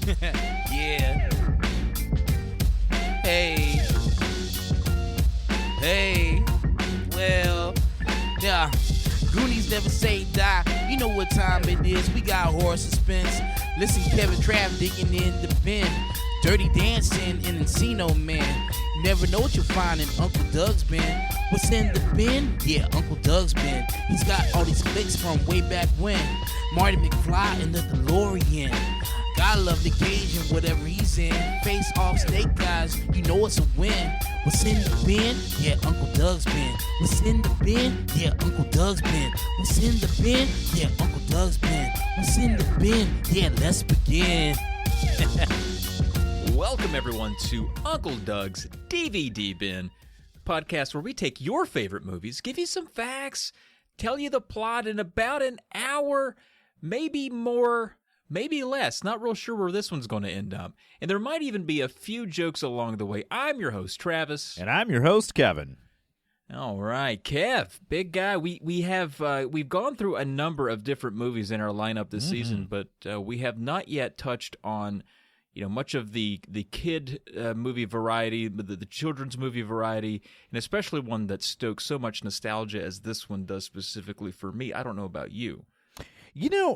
Yeah. Hey. Well, yeah. Goonies never say die. You know what time it is. We got horror suspense. Listen, Kevin Trav digging in the bin. Dirty Dancing in Encino Man. You never know what you'll find in Uncle Doug's bin. What's in the bin? Yeah, Uncle Doug's bin. He's got all these flicks from way back when. Marty McFly in the DeLorean. Gotta love the cage and whatever he's in. Face off Snake Guys, you know it's a win. What's in the bin? Yeah, Uncle Doug's bin. What's in the bin? Yeah, Uncle Doug's bin. What's in the bin? Yeah, Uncle Doug's bin. What's in the bin? Yeah, let's begin. Welcome, everyone, to Uncle Doug's DVD Bin, podcast where we take your favorite movies, give you some facts, tell you the plot in about an hour, maybe more, maybe less. Not real sure where this one's going to end up. And there might even be a few jokes along the way. I'm your host, Travis. And I'm your host, Kevin. All right, Kev, big guy. We've gone through a number of different movies in our lineup this season, but we have not yet touched on much of the kid movie variety, the children's movie variety, and especially one that stokes so much nostalgia as this one does specifically for me. I don't know about you.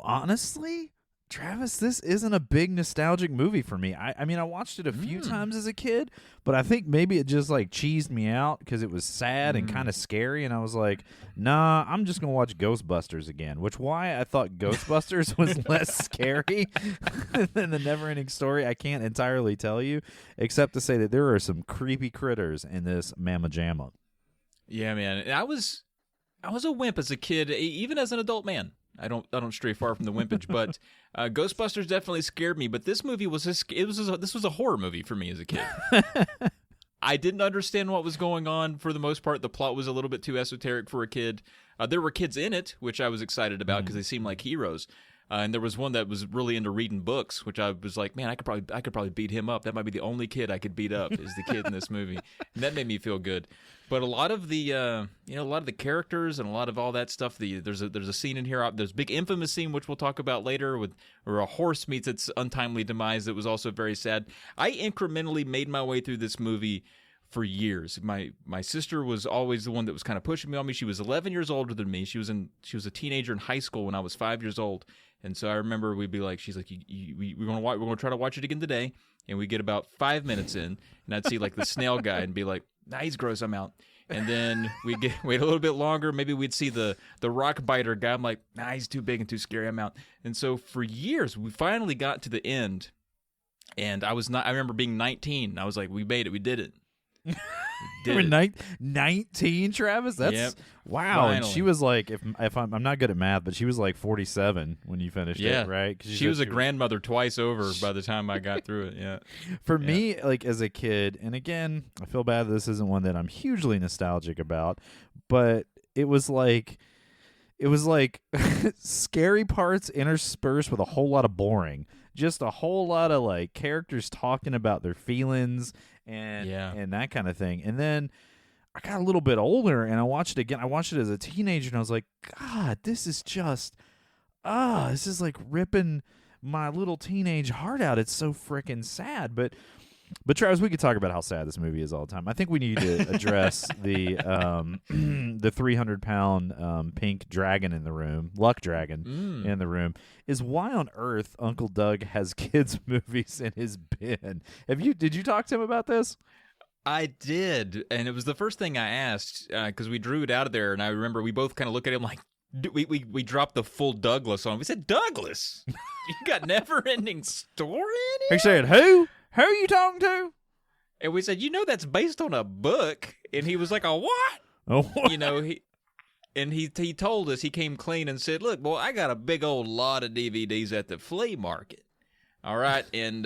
Honestly, Travis, this isn't a big nostalgic movie for me. I mean, I watched it a few times as a kid, but I think maybe it just cheesed me out because it was sad and kind of scary, and I was like, nah, I'm just gonna watch Ghostbusters again. Why I thought Ghostbusters was less scary than the NeverEnding Story, I can't entirely tell you, except to say that there are some creepy critters in this Mamma Jamma. Yeah, man, I was a wimp as a kid, even as an adult man. I don't stray far from the wimpage, but Ghostbusters definitely scared me. But this movie this was a horror movie for me as a kid. I didn't understand what was going on for the most part. The plot was a little bit too esoteric for a kid. There were kids in it, which I was excited about because they seemed like heroes. And there was one that was really into reading books, which I was like, man, I could probably beat him up. That might be the only kid I could beat up is the kid in this movie, and that made me feel good. But a lot of the a lot of the characters and a lot of all that stuff. There's a scene in here. There's a big infamous scene which we'll talk about later, where a horse meets its untimely demise. That was also very sad. I incrementally made my way through this movie for years. My sister was always the one that was kind of pushing me on me. She was 11 years older than me. She was a teenager in high school when I was 5 years old. And so I remember she's like, we're gonna try to watch it again today. And we get about 5 minutes in, and I'd see the snail guy and be like, nah, he's gross, I'm out. And then we'd wait a little bit longer. Maybe we'd see the rock biter guy. I'm like, nah, he's too big and too scary, I'm out. And so for years, we finally got to the end. And I remember being 19. I was like, we made it, we did it. You were 19, Travis? That's wow. Finally. And she was like, if I'm not good at math, but she was 47 when you finished it, right? She was a grandmother twice over by the time I got through it. Yeah. For me, as a kid, and again, I feel bad this isn't one that I'm hugely nostalgic about, but it was like scary parts interspersed with a whole lot of boring. Just a whole lot of characters talking about their feelings and that kind of thing. And then I got a little bit older and I watched it again. I watched it as a teenager and I was like, God, this is just this is ripping my little teenage heart out. It's so freaking sad. But Travis, we could talk about how sad this movie is all the time. I think we need to address the 300-pound pink dragon in the room, luck dragon in the room, is why on earth Uncle Doug has kids' movies in his bin. Did you talk to him about this? I did, and it was the first thing I asked because we drew it out of there, and I remember we both kind of looked at him like, we dropped the full Douglas on him. We said, Douglas, you got NeverEnding Story in here? He said, who? Who are you talking to? And we said, that's based on a book. And he was like, a what? Oh, what? He told us, he came clean and said, look, boy, I got a big old lot of DVDs at the flea market. All right, and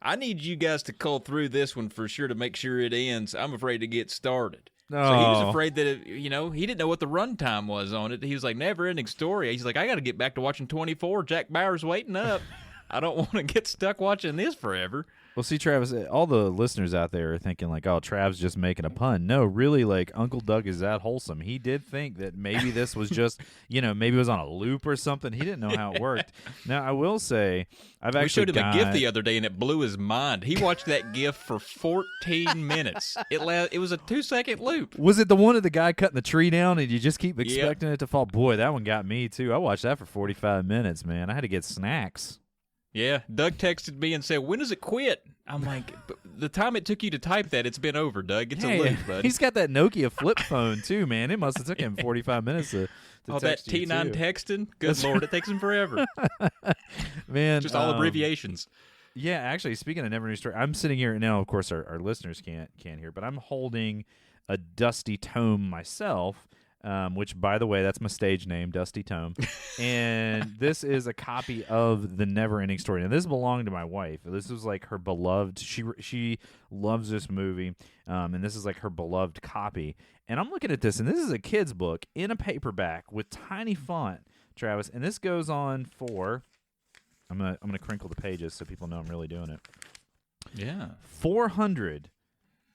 I need you guys to cull through this one for sure to make sure it ends. I'm afraid to get started. So he was afraid that, he didn't know what the runtime was on it. He was like, NeverEnding Story. He's like, I got to get back to watching 24. Jack Bauer's waiting up. I don't want to get stuck watching this forever. Well, see, Travis, all the listeners out there are thinking like, "Oh, Trav's just making a pun." No, really, like Uncle Doug is that wholesome. He did think that maybe this was just, maybe it was on a loop or something. He didn't know how it worked. Now, I will say, we showed him a GIF the other day, and it blew his mind. He watched that GIF for 14 minutes. It was a 2-second loop. Was it the one of the guy cutting the tree down, and you just keep expecting it to fall? Boy, that one got me too. I watched that for 45 minutes, man. I had to get snacks. Yeah, Doug texted me and said, "When does it quit?" I'm like, the time it took you to type that, it's been over, Doug. It's a loop, buddy. He's got that Nokia flip phone, too, man. It must have took him 45 minutes to text that T9 texting? Good Lord, it takes him forever. Man, just all abbreviations. Yeah, actually, speaking of NeverEnding Story, I'm sitting here now. Of course, our listeners can't hear, but I'm holding a dusty tome myself. Which, by the way, that's my stage name, Dusty Tome. And this is a copy of the NeverEnding Story. Now, this belonged to my wife. This was like her beloved. She loves this movie, and this is like her beloved copy. And I'm looking at this, and this is a kid's book in a paperback with tiny font, Travis. And this goes on for. I'm gonna crinkle the pages so people know I'm really doing it. Yeah, 400.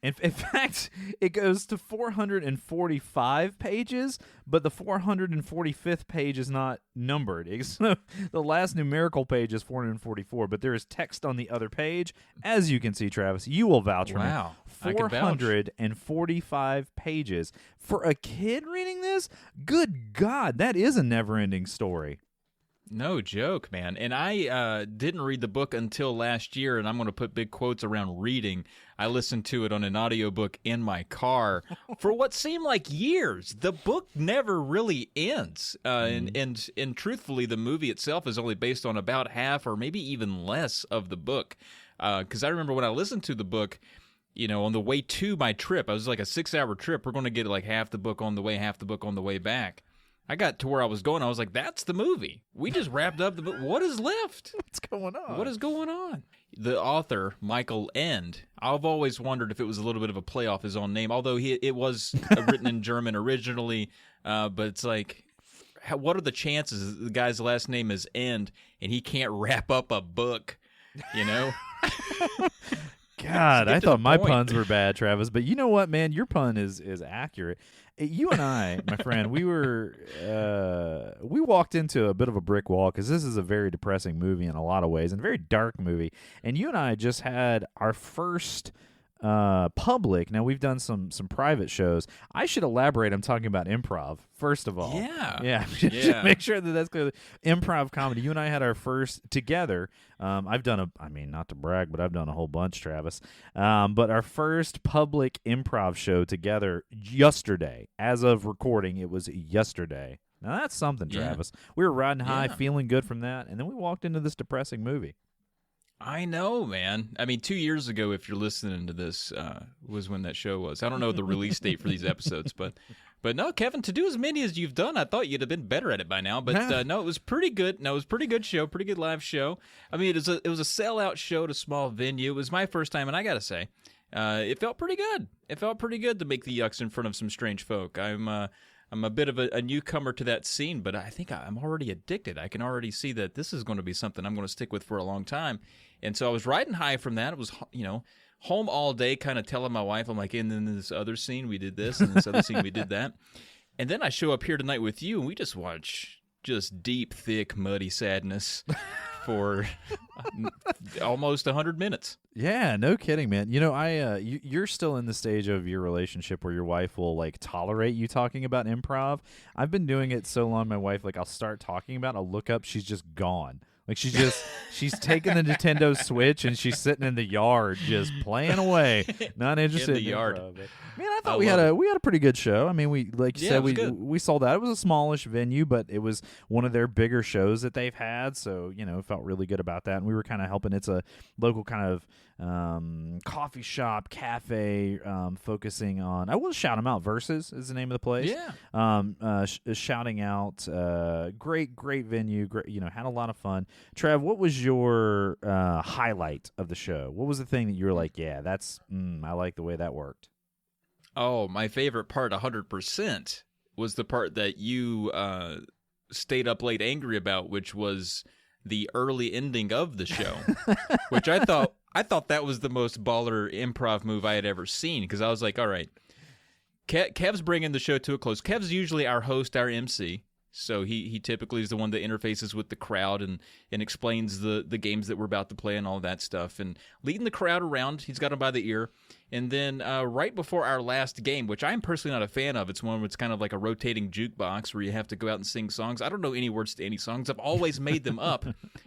In fact, it goes to 445 pages, but the 445th page is not numbered. So the last numerical page is 444, but there is text on the other page. As you can see, Travis, you will vouch for me. Wow. 445 pages. For a kid reading this, good God, that is a never-ending story. No joke, man. And I didn't read the book until last year, and I'm going to put big quotes around reading. I listened to it on an audiobook in my car for what seemed like years. The book never really ends. And truthfully, the movie itself is only based on about half or maybe even less of the book. Because I remember when I listened to the book, on the way to my trip, I was like a 6-hour trip. We're going to get like half the book on the way, half the book on the way back. I got to where I was going. I was like, that's the movie. We just wrapped up the book. What is left? What's going on? What is going on? The author, Michael End, I've always wondered if it was a little bit of a play off his own name, although it was written in German originally. But it's like, what are the chances the guy's last name is End and he can't wrap up a book, God, I thought my puns were bad, Travis. But you know what, man? Your pun is accurate. You and I, my friend, we walked into a bit of a brick wall because this is a very depressing movie in a lot of ways and a very dark movie. And you and I just had our first public. Now, we've done some private shows. I should elaborate. I'm talking about improv, first of all. Yeah. Make sure that's clear. Improv comedy. You and I had our first together. I've done not to brag, but I've done a whole bunch, Travis. But our first public improv show together yesterday. As of recording, it was yesterday. Now, that's something, Travis. We were riding high, feeling good from that, and then we walked into this depressing movie. I know, man. I mean, 2 years ago, if you're listening to this, was when that show was. I don't know the release date for these episodes, but no, Kevin, to do as many as you've done, I thought you'd have been better at it by now. But no, it was pretty good. No, it was a pretty good show, pretty good live show. I mean, it was a sellout show at a small venue. It was my first time, and I got to say, it felt pretty good. It felt pretty good to make the yucks in front of some strange folk. I'm a bit of a newcomer to that scene, but I think I'm already addicted. I can already see that this is going to be something I'm going to stick with for a long time. And so I was riding high from that. It was, home all day kind of telling my wife, I'm like, and then this other scene we did this, and this other scene we did that. And then I show up here tonight with you, and we just watch just deep, thick, muddy sadness for almost 100 minutes. Yeah, no kidding, man. You're still in the stage of your relationship where your wife will like tolerate you talking about improv. I've been doing it so long, my wife, like I'll start talking about it, I'll look up, she's just gone. Like she's taking the Nintendo Switch and she's sitting in the yard just playing away, not interested in the yard. Man, I thought we had a pretty good show. I mean, we we sold out. It was a smallish venue, but it was one of their bigger shows that they've had, so felt really good about that. And we were kind of helping. It's a local kind of coffee shop, cafe, focusing on. I will shout them out. Versus is the name of the place. Yeah. Shouting out. Great venue. Great. Had a lot of fun. Trav, what was your highlight of the show? What was the thing that you were like, yeah, that's I like the way that worked? Oh, my favorite part, 100%, was the part that you stayed up late angry about, which was the early ending of the show, which I thought I thought that was the most baller improv move I had ever seen, because I was like, all right, Kev's bringing the show to a close. Kev's usually our host, our MC. So he typically is the one that interfaces with the crowd and explains the games that we're about to play and all that stuff. And leading the crowd around, he's got them by the ear. And then right before our last game, which I'm personally not a fan of, it's one where it's kind of like a rotating jukebox where you have to go out and sing songs. I don't know any words to any songs. I've always made them up,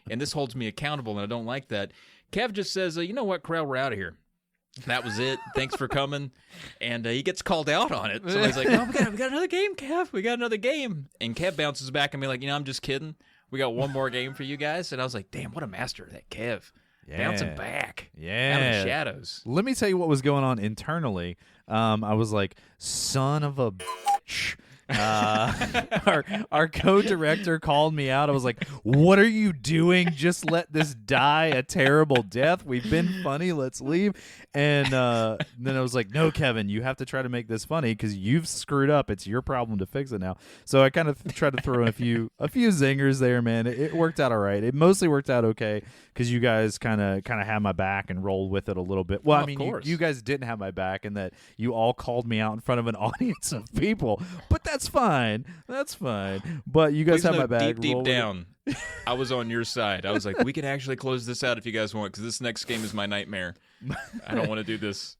and this holds me accountable, and I don't like that. Kev just says, you know what, crowd, we're out of here. That was it. Thanks for coming. And he gets called out on it. Somebody's like, no, we got another game, Kev. We got another game. And Kev bounces back and be like, I'm just kidding. We got one more game for you guys. And I was like, damn, what a master, that Kev. Yeah. Bouncing back. Yeah. Out of the shadows. Let me tell you what was going on internally. I was like, son of a bitch. Our co-director called me out. I was like, what are you doing? Just let this die a terrible death. We've been funny. Let's leave. And then I was like, no, Kevin, you have to try to make this funny because you've screwed up. It's your problem to fix it now. So I kind of tried to throw in a few zingers there, man. It worked out all right. It mostly worked out okay because you guys kind of had my back and rolled with it a little bit. Well, I mean, you guys didn't have my back in that you all called me out in front of an audience of people. But that's fine. That's fine. But you guys have my back. Deep down, I was on your side. I was like, we can actually close this out if you guys want, because this next game is my nightmare. I don't want to do this.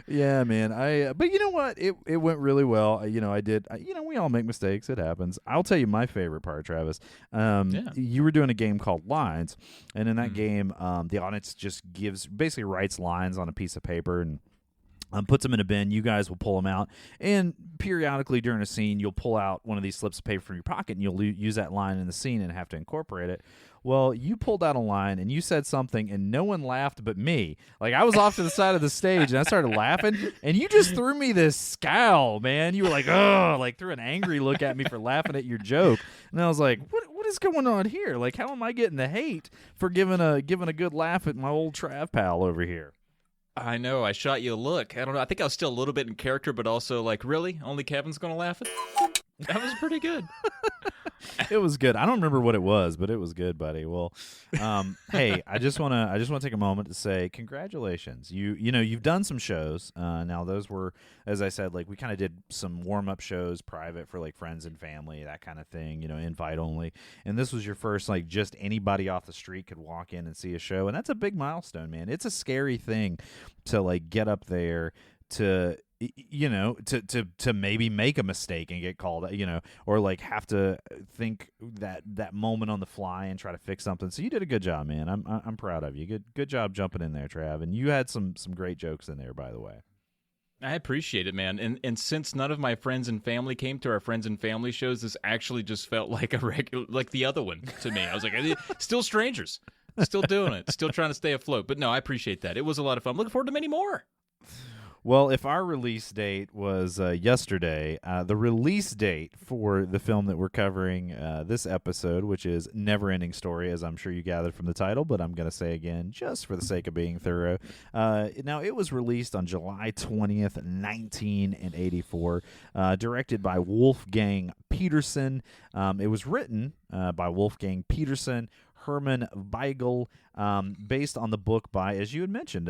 Yeah, man. But you know what? It went really well. I did. We all make mistakes. It happens. I'll tell you my favorite part, Travis. You were doing a game called Lines, and in that game, the audience just basically writes lines on a piece of paper and puts them in a bin. You guys will pull them out, and periodically during a scene, you'll pull out one of these slips of paper from your pocket, and you'll use that line in the scene and have to incorporate it. Well, you pulled out a line, and you said something, and no one laughed but me. Like, I was off to the side of the stage, and I started laughing, and you just threw me this scowl, man. You were like, oh, like threw an angry look at me for laughing at your joke. And I was like, what is going on here? Like, how am I getting the hate for giving a good laugh at my old Trav pal over here? I know. I shot you a look. I don't know. I think I was still a little bit in character, but also like, really? Only Kevin's going to laugh at that? That was pretty good. It was good. I don't remember what it was, but it was good, buddy. Well, hey, I just want to take a moment to say congratulations. You've done some shows. Now those were, as I said, like we kind of did some warm-up shows private for like friends and family, that kind of thing, invite only. And this was your first, like, just anybody off the street could walk in and see a show, and that's a big milestone, man. It's a scary thing to like get up there to maybe make a mistake and get called, or like have to think that moment on the fly and try to fix something. So you did a good job, man. I'm proud of you. Good job jumping in there, Trav. And you had some great jokes in there, by the way. I appreciate it, man. And since none of my friends and family came to our friends and family shows, this actually just felt like a regular, like the other one to me. I was like, still strangers, still doing it, still trying to stay afloat. But no, I appreciate that. It was a lot of fun. I'm looking forward to many more. Well, if our release date was yesterday, the release date for the film that we're covering this episode, which is NeverEnding Story, as I'm sure you gathered from the title, but I'm going to say again, just for the sake of being thorough. Now, it was released on July 20th, 1984, directed by Wolfgang Petersen. It was written by Wolfgang Petersen, Herman Weigel, based on the book by, as you had mentioned,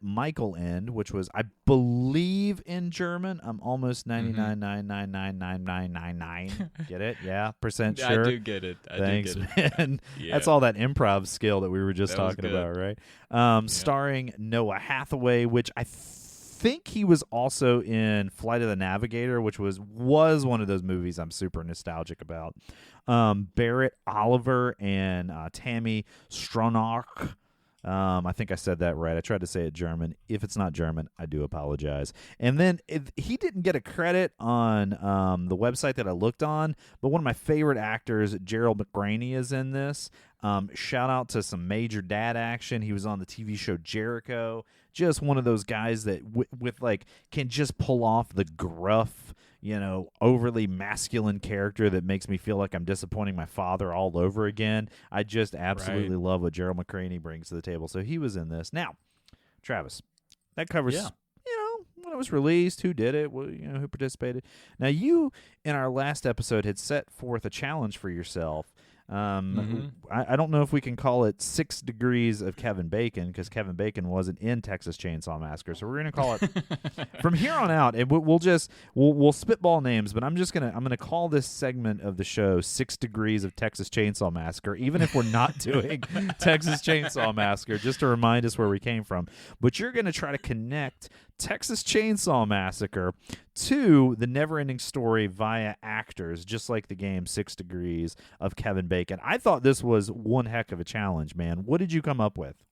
Michael End, which was, I believe, in German. I'm almost 99.9999999. Get it? Yeah, percent sure. I do get it. Thanks, do get it. Man. Yeah. That's all that improv skill that we were just talking about, right? Starring Noah Hathaway, which I think he was also in Flight of the Navigator, which was one of those movies I'm super nostalgic about. Barrett Oliver and Tammy Stronach. I think I said that right. I tried to say it German. If it's not German, I do apologize. And then he didn't get a credit on the website that I looked on, but one of my favorite actors, Gerald McRaney, is in this. Shout out to some major dad action. He was on the TV show Jericho. Just one of those guys that with like can just pull off the gruff, overly masculine character that makes me feel like I'm disappointing my father all over again. I just absolutely love what Gerald McRaney brings to the table. So he was in this. Now, Travis, that covers, when it was released, who did it, who participated. Now, you, in our last episode, had set forth a challenge for yourself I don't know if we can call it 6 Degrees of Kevin Bacon, because Kevin Bacon wasn't in Texas Chainsaw Massacre. So we're gonna call it from here on out. And we'll spitball names, but I'm gonna call this segment of the show 6 Degrees of Texas Chainsaw Massacre, even if we're not doing Texas Chainsaw Massacre, just to remind us where we came from. But you're gonna try to connect Texas Chainsaw Massacre to the NeverEnding Story via actors, just like the game 6 Degrees of Kevin Bacon. I thought this was one heck of a challenge, man. What did you come up with?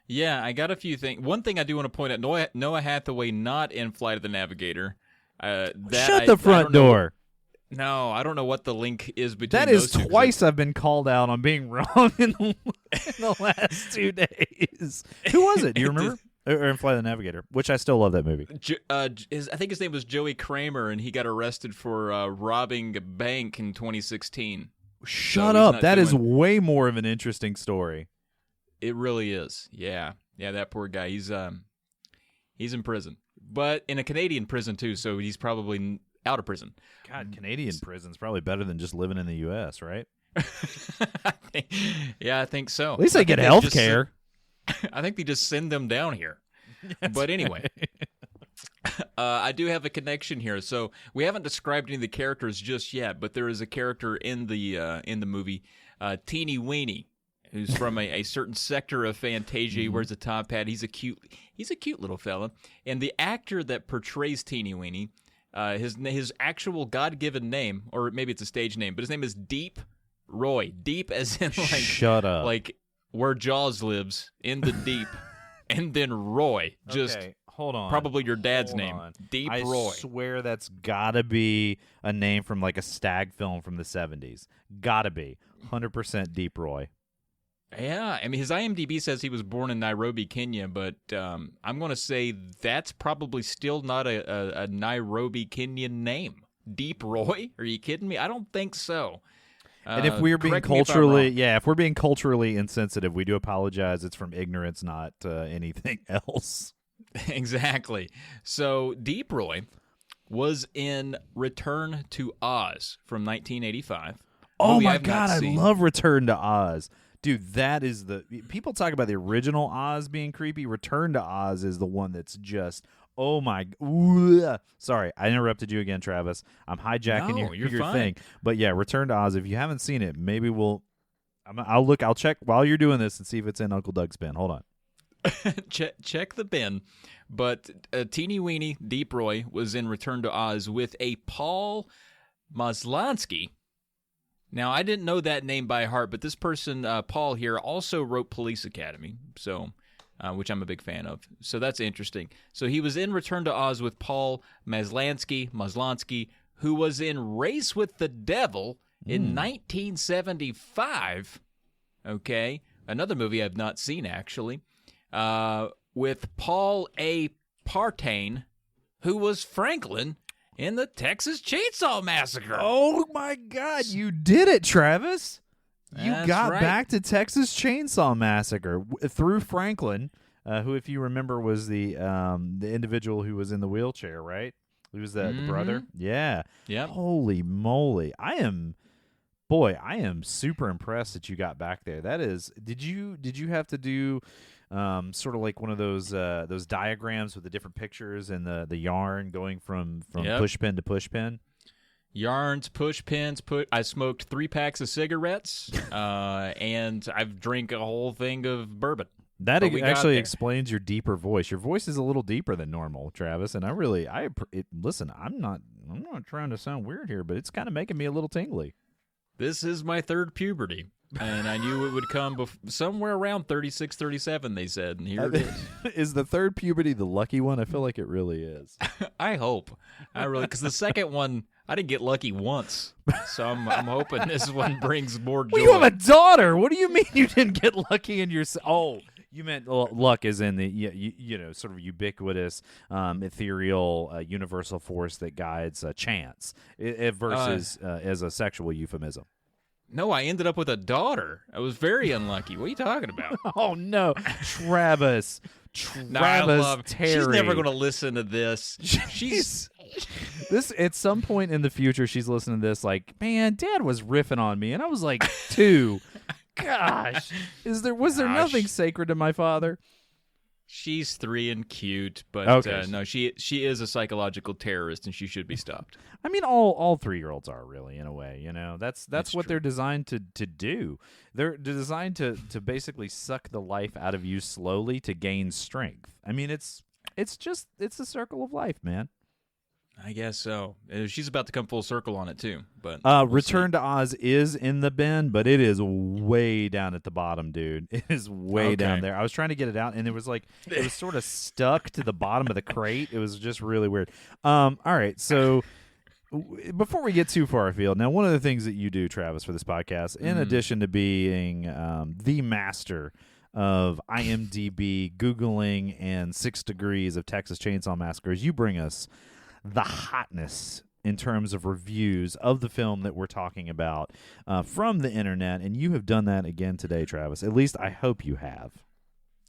Yeah, I got a few things. One thing I do want to point out, Noah Hathaway not in Flight of the Navigator. Shut the front door. No, I don't know what the link is between that those is two. Twice I've been called out on being wrong in the last 2 days. Who was it? Do you remember? Or in Flight of the Navigator, which I still love that movie. I think his name was Joey Kramer, and he got arrested for robbing a bank in 2016. Shut up. That is way more of an interesting story. It really is. Yeah, that poor guy. He's in prison, but in a Canadian prison too, so he's probably out of prison. God, Canadian prison's probably better than just living in the U.S., right? I think so. At least they get health care. I think they just send them down here. But anyway, I do have a connection here. So we haven't described any of the characters just yet, but there is a character in the movie, Teeny Weeny, who's from a certain sector of Fantasia. He wears a top hat. He's a cute little fella. And the actor that portrays Teeny Weeny, his actual God-given name, or maybe it's a stage name, but his name is Deep Roy. Deep as in like shut up, like where Jaws lives, in the deep, and then Roy. Just okay, hold on. Probably your dad's name. Deep Roy. I swear that's gotta be a name from like a stag film from the 70s. Gotta be. 100% Deep Roy. Yeah, I mean, his IMDb says he was born in Nairobi, Kenya, but I'm going to say that's probably still not a Nairobi, Kenyan name. Deep Roy? Are you kidding me? I don't think so. And if we're being if we're being culturally insensitive, we do apologize. It's from ignorance, not anything else. Exactly. So Deep Roy was in Return to Oz from 1985. Oh my God, I love Return to Oz. Dude, that is people talk about the original Oz being creepy. Return to Oz is the one that's just, oh my, sorry, I interrupted you again, Travis. I'm hijacking your thing. But yeah, Return to Oz, if you haven't seen it, maybe I'll check while you're doing this and see if it's in Uncle Doug's bin. Hold on. check the bin. But Teeny Weeny Deep Roy was in Return to Oz with a Paul Maslansky. Now, I didn't know that name by heart, but this person, Paul here, also wrote Police Academy, so which I'm a big fan of. So that's interesting. So he was in Return to Oz with Paul Maslansky, who was in Race with the Devil in 1975. Okay, another movie I've not seen, actually, with Paul A. Partain, who was Franklin in the Texas Chainsaw Massacre. Oh, my God. You did it, Travis. You got back to Texas Chainsaw Massacre through Franklin, who, if you remember, was the individual who was in the wheelchair, right? He was the brother? Yeah. Yep. Holy moly. I am super impressed that you got back there. That is, did you have to do sort of like one of those diagrams with the different pictures and the yarn going from push pin to push pin? Yarns, push pins. I smoked 3 packs of cigarettes, and I've drank a whole thing of bourbon. That actually explains your deeper voice. Your voice is a little deeper than normal, Travis. And listen. I'm not trying to sound weird here, but it's kind of making me a little tingly. This is my third puberty, and I knew it would come somewhere around 36, 37, they said, and here it is. Is the third puberty the lucky one? I feel like it really is. I hope. Because the second one, I didn't get lucky once, so I'm hoping this one brings more joy. Well, you have a daughter. What do you mean you didn't get lucky in your... Oh, you meant luck is in the you know, sort of ubiquitous, ethereal, universal force that guides chance versus as a sexual euphemism. No, I ended up with a daughter. I was very unlucky. What are you talking about? Oh no, Travis. Terry. She's never going to listen to this. This at some point in the future, she's listening to this like, man, Dad was riffing on me, and I was like 2. Gosh, was there nothing sacred to my father? She's 3 and cute, but okay. No, she is a psychological terrorist, and she should be stopped. I mean, all 3-year-olds are really, in a way. You know, that's what true. they're designed to do. They're designed to basically suck the life out of you slowly to gain strength. I mean, it's a circle of life, man. I guess so. She's about to come full circle on it too. But Return to Oz is in the bin, but it is way down at the bottom, dude. It is way down there. I was trying to get it out, and it was sort of stuck to the bottom of the crate. It was just really weird. All right, so before we get too far afield, now one of the things that you do, Travis, for this podcast, in addition to being the master of IMDb, Googling, and 6 degrees of Texas Chainsaw Massacre, is you bring us the hotness in terms of reviews of the film that we're talking about from the internet, and you have done that again today, Travis. At least I hope you have.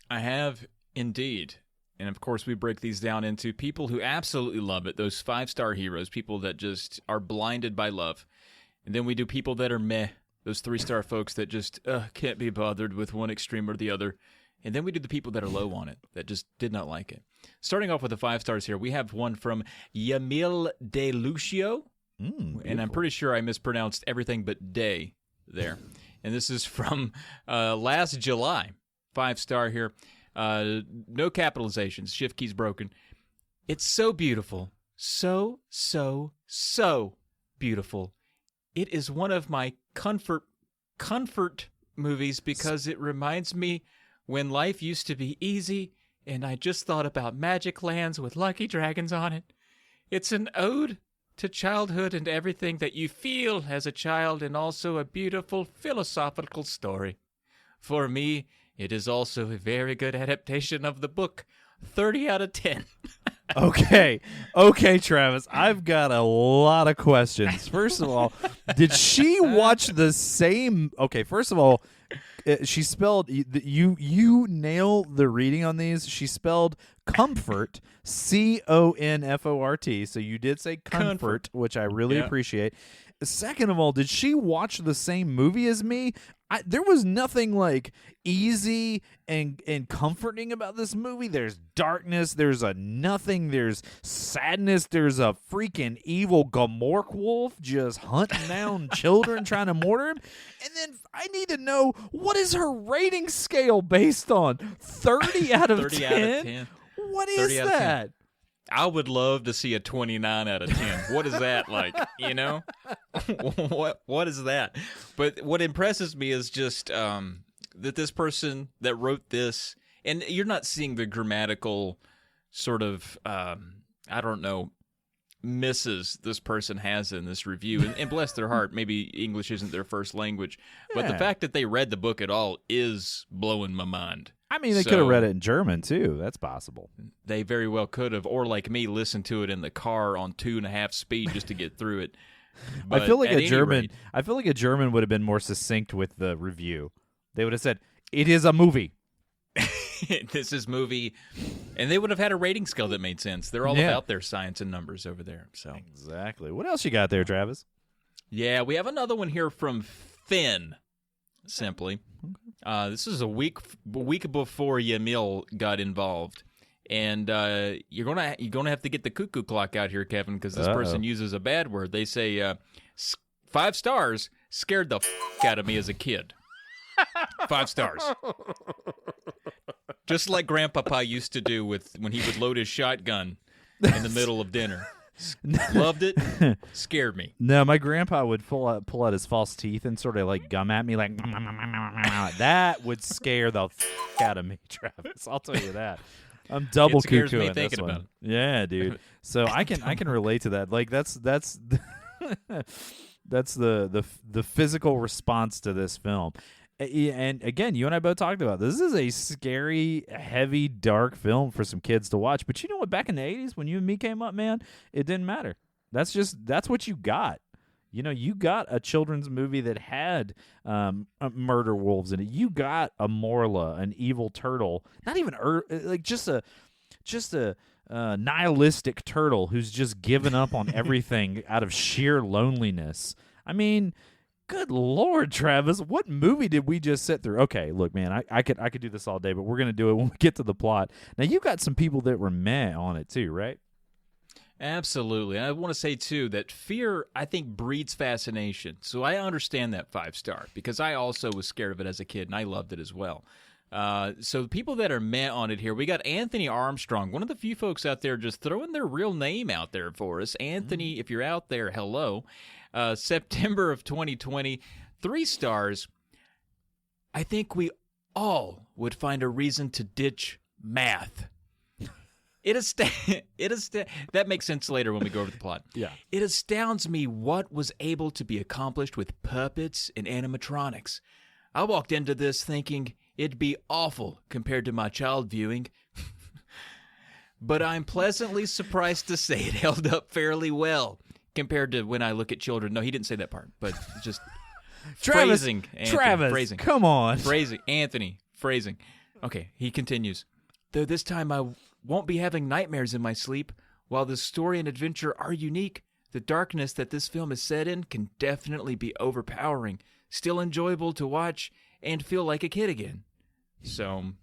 I have indeed. And of course, we break these down into people who absolutely love it, those 5-star heroes, people that just are blinded by love. And then we do people that are meh, those 3-star folks that just can't be bothered with one extreme or the other. And then we do the people that are low on it, that just did not like it. Starting off with the 5 stars here, we have one from Yamil De Lucio. And I'm pretty sure I mispronounced everything but day there. And this is from last July. 5-star here. No capitalizations. Shift key's broken. It's so beautiful. So beautiful. It is one of my comfort movies because it reminds me when life used to be easy and I just thought about magic lands with lucky dragons on it. It's an ode to childhood and everything that you feel as a child, and also a beautiful philosophical story. For me, it is also a very good adaptation of the book. 30 out of 10. Okay, Travis, I've got a lot of questions. First of all, did she watch the same... Okay, first of all, she spelled... You nail the reading on these. She spelled comfort, CONFORT, so you did say comfort, which I really appreciate. Second of all, did she watch the same movie as me? There was nothing like easy and comforting about this movie. There's darkness, there's a nothing, there's sadness, there's a freaking evil Gamork wolf just hunting down children trying to murder him. And then I need to know, what is her rating scale based on? 30 out of 30 10? out of 10. What is that? I would love to see a 29 out of 10. What is that like? You know? What is that? But what impresses me is just that this person that wrote this, and you're not seeing the grammatical sort of, I don't know, misses this person has in this review. And bless their heart, maybe English isn't their first language. But the fact that they read the book at all is blowing my mind. I mean, they could have read it in German, too. That's possible. They very well could have. Or like me, listen to it in the car on 2.5 speed just to get through it. But I feel like a German would have been more succinct with the review. They would have said, "It is a movie." This is movie. And they would have had a rating scale that made sense. They're all about their science and numbers over there. So exactly. What else you got there, Travis? Yeah, we have another one here from Finn. Simply. This is a week before Yamil got involved, and you're gonna have to get the cuckoo clock out here, Kevin, because this person uses a bad word. They say 5 stars scared the out of me as a kid. 5 stars, just like Grandpapa used to do when he would load his shotgun in the middle of dinner. Loved it. Scared me. No, my grandpa would pull out his false teeth and sort of like gum at me like that would scare the out of me, Travis. I'll tell you that. I'm double cuckooing this one. About it. Yeah, dude. So I can relate to that. Like that's the physical response to this film. And again, you and I both talked about this is a scary, heavy, dark film for some kids to watch. But you know what? Back in the 80s, when you and me came up, man, it didn't matter. That's what you got. You know, you got a children's movie that had murder wolves in it. You got a Morla, an evil turtle. Not even like just a nihilistic turtle who's just given up on everything out of sheer loneliness. I mean, good Lord, Travis, what movie did we just sit through? Okay, look, man, I could do this all day, but we're going to do it when we get to the plot. Now, you got some people that were meh on it too, right? Absolutely. And I want to say, too, that fear, I think, breeds fascination. So I understand that 5-star because I also was scared of it as a kid, and I loved it as well. So people that are meh on it here, we got Anthony Armstrong, one of the few folks out there just throwing their real name out there for us. Anthony, if you're out there, hello. September of 2020, 3 stars. I think we all would find a reason to ditch math. That makes sense later when we go over the plot. Yeah. It astounds me what was able to be accomplished with puppets and animatronics. I walked into this thinking it'd be awful compared to my child viewing. But I'm pleasantly surprised to say it held up fairly well compared to when I look at children. No, he didn't say that part, but just phrasing. Travis, phrasing. Come on. Phrasing. Anthony, phrasing. Okay, he continues. Though this time I won't be having nightmares in my sleep. While the story and adventure are unique, the darkness that this film is set in can definitely be overpowering, still enjoyable to watch, and feel like a kid again. So,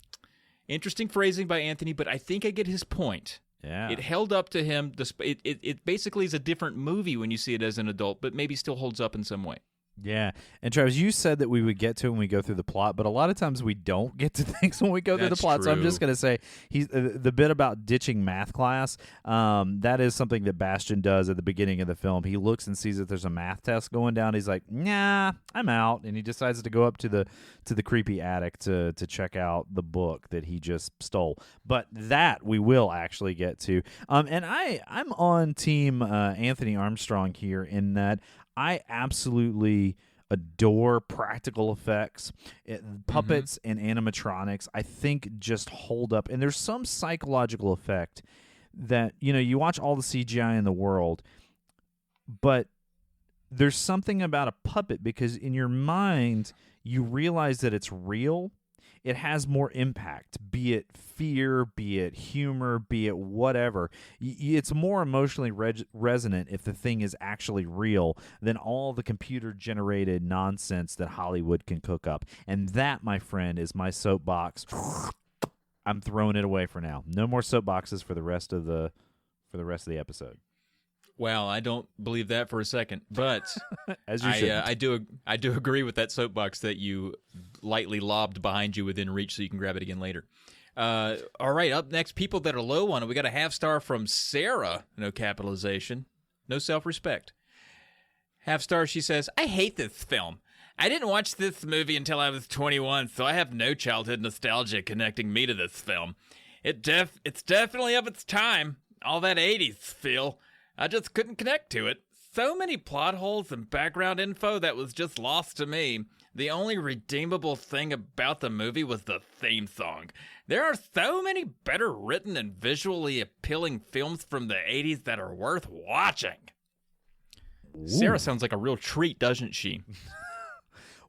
interesting phrasing by Anthony, but I think I get his point. Yeah. It held up to him. It basically is a different movie when you see it as an adult, but maybe still holds up in some way. Yeah. And Travis, you said that we would get to it when we go through the plot, but a lot of times we don't get to things when we go through the plot. True. So I'm just going to say he's the bit about ditching math class. That is something that Bastian does at the beginning of the film. He looks and sees that there's a math test going down. He's like, "Nah, I'm out," and he decides to go up to the creepy attic to check out the book that he just stole. But that we will actually get to. And I'm on team Anthony Armstrong here in that I absolutely adore practical effects. Puppets and animatronics, I think, just hold up. And there's some psychological effect that, you watch all the CGI in the world, but there's something about a puppet because in your mind, you realize that it's real. It has more impact, be it fear, be it humor, be it whatever. It's more emotionally resonant if the thing is actually real than all the computer-generated nonsense that Hollywood can cook up. And that, my friend, is my soapbox. I'm throwing it away for now. No more soapboxes for the rest of the episode. Well, I don't believe that for a second, but as you should. I do agree with that soapbox that you lightly lobbed behind you within reach, so you can grab it again later. All right, up next, people that are low on it. We got a 1/2 star from Sarah. No capitalization, no self-respect. 1/2 star. She says, "I hate this film. I didn't watch this movie until I was 21, so I have no childhood nostalgia connecting me to this film. It's definitely of its time. All that 80s feel. I just couldn't connect to it. So many plot holes and background info that was just lost to me. The only redeemable thing about the movie was the theme song. There are so many better written and visually appealing films from the 80s that are worth watching." Ooh. Sarah sounds like a real treat, doesn't she?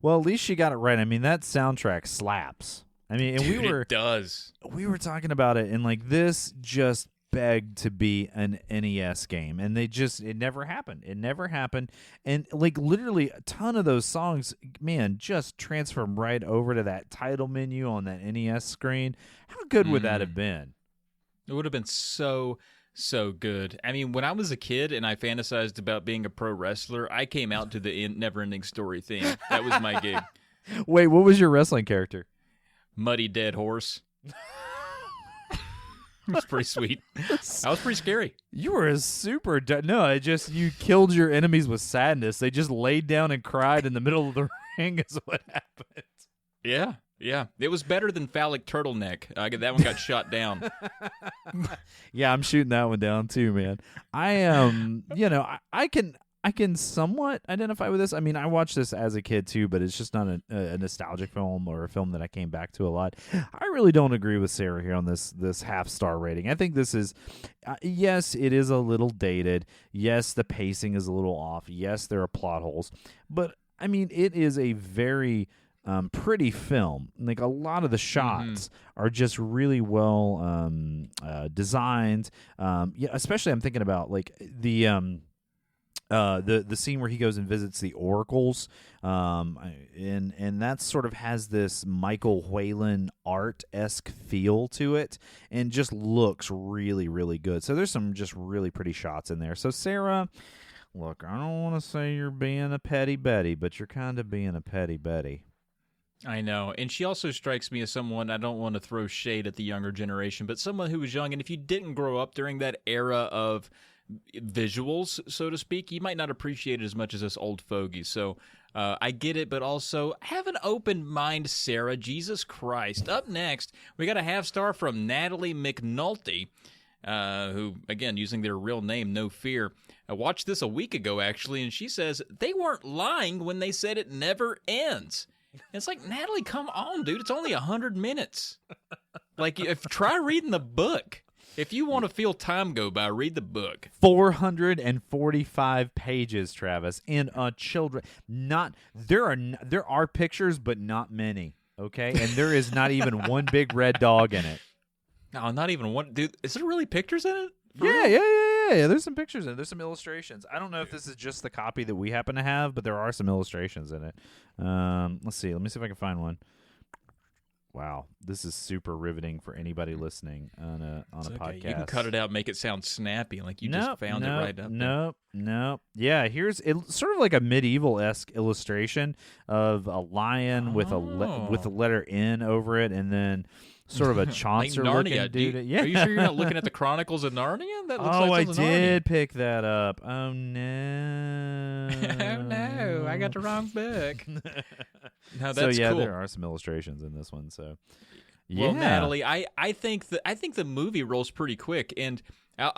Well, at least she got it right. I mean, that soundtrack slaps. I mean, and Dude, it does. We were talking about it, and like this just begged to be an NES game, and it never happened. It never happened, and like literally a ton of those songs, man, just transform right over to that title menu on that NES screen. How good would that have been? It would have been so good. I mean, when I was a kid and I fantasized about being a pro wrestler, I came out to the NeverEnding Story theme. That was my gig. Wait, what was your wrestling character? Muddy Dead Horse. It was pretty sweet. That was pretty scary. You were a super... you killed your enemies with sadness. They just laid down and cried in the middle of the ring is what happened. Yeah. It was better than Phallic Turtleneck. That one got shot down. Yeah, I'm shooting that one down too, man. I can somewhat identify with this. I mean, I watched this as a kid too, but it's just not a nostalgic film or a film that I came back to a lot. I really don't agree with Sarah here on this 1/2 star rating. I think this is, yes, it is a little dated. Yes, the pacing is a little off. Yes, there are plot holes. But, I mean, it is a very pretty film. Like a lot of the shots are just really well designed. Yeah, especially I'm thinking about like the scene where he goes and visits the oracles, and that sort of has this Michael Whalen art-esque feel to it, and just looks really, really good. So there's some just really pretty shots in there. So Sarah, look, I don't want to say you're being a petty Betty, but you're kind of being a petty Betty. I know. And she also strikes me as someone, I don't want to throw shade at the younger generation, but someone who was young. And if you didn't grow up during that era of visuals, so to speak, you might not appreciate it as much as us old fogies. So I get it, but also have an open mind, Sarah. Jesus Christ. Up next, we got a half star from Natalie McNulty, who, again, using their real name, No Fear. I watched this a week ago, actually, and she says, they weren't lying when they said it never ends. It's like, Natalie, come on, dude. It's only 100 minutes. Like, try reading the book. If you want to feel time go by, read the book. 445 pages, Travis, in a children. There are pictures, but not many. Okay, and there is not even one big red dog in it. No, not even one. Dude, is there really pictures in it? Yeah. There's some pictures in it. There's some illustrations. I don't know if this is just the copy that we happen to have, but there are some illustrations in it. Let's see. Let me see if I can find one. Wow, this is super riveting for anybody listening on a podcast. You can cut it out, and make it sound snappy, like you just found it right up there. Nope. Yeah, here's sort of like a medieval-esque illustration of a lion with the letter N over it, and then sort of a Chaucer-looking like dude. Are you sure you're not looking at the Chronicles of Narnia? That looks like I did pick that up. Oh, no. Oh, no. I got the wrong book. No, that's so, yeah, cool. there are some illustrations in this one. So, yeah. Well, Natalie, I think the movie rolls pretty quick. And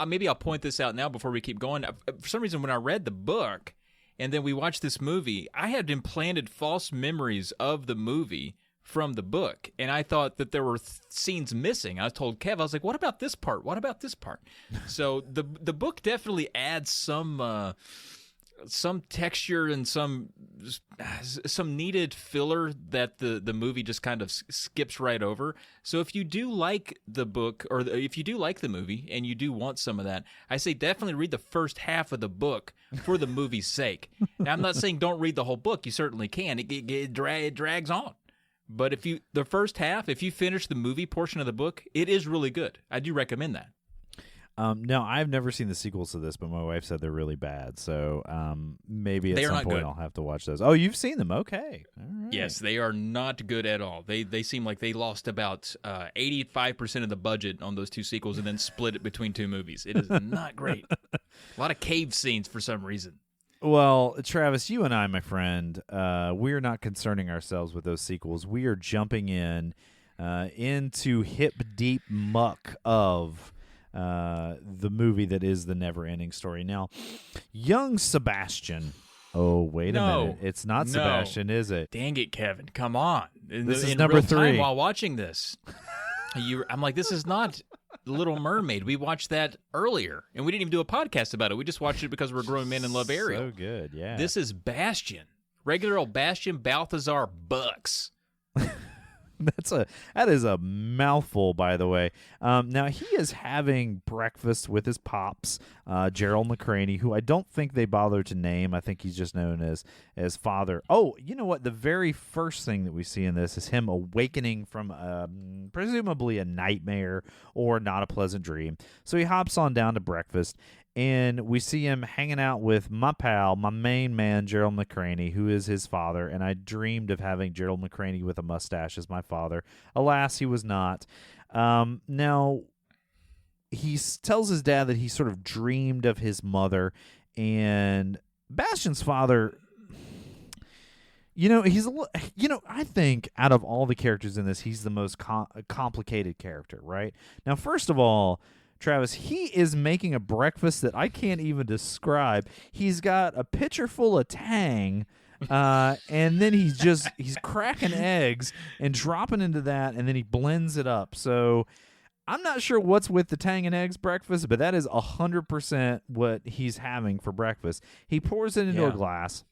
maybe I'll point this out now before we keep going. For some reason, when I read the book and then we watched this movie, I had implanted false memories of the movie from the book, and I thought that there were scenes missing. I told Kev, I was like, what about this part? What about this part? So the book definitely adds some texture and some needed filler that the movie just kind of skips right over. So if you do like the book, or if you do like the movie and you do want some of that, I say definitely read the first half of the book for the movie's sake. Now, I'm not saying don't read the whole book. You certainly can. It drags on. But the first half, if you finish the movie portion of the book, it is really good. I do recommend that. No, I've never seen the sequels to this, but my wife said they're really bad. So maybe at some point I'll have to watch those. Oh, you've seen them? Okay. All right. Yes, they are not good at all. They seem like they lost about 85% of the budget on those two sequels and then split it between two movies. It is not great. A lot of cave scenes for some reason. Well, Travis, you and I, my friend, we're not concerning ourselves with those sequels. We are jumping into hip deep muck of the movie that is the NeverEnding Story. Now, young Sebastian. Oh, wait a minute. It's not Sebastian, is it? Dang it, Kevin. Come on. This is number 3. While watching this, I'm like, this is not The Little Mermaid. We watched that earlier, and we didn't even do a podcast about it. We just watched it because we're grown men and love Ariel. So good, yeah. This is Bastian. Regular old Bastian Balthazar Bucks. That is a mouthful, by the way. Now, he is having breakfast with his pops, Gerald McCraney, who I don't think they bother to name. I think he's just known as Father. Oh, you know what? The very first thing that we see in this is him awakening from presumably a nightmare or not a pleasant dream. So he hops on down to breakfast, and we see him hanging out with my pal, my main man, Gerald McCraney, who is his father. And I dreamed of having Gerald McCraney with a mustache as my father. Alas, he was not. Now, he tells his dad that he sort of dreamed of his mother. And Bastian's father, I think out of all the characters in this, he's the most complicated character, right? Now, first of all, Travis, he is making a breakfast that I can't even describe. He's got a pitcher full of Tang, and then he's cracking eggs and dropping into that, and then he blends it up. So I'm not sure what's with the Tang and eggs breakfast, but that is 100% what he's having for breakfast. He pours it into a glass,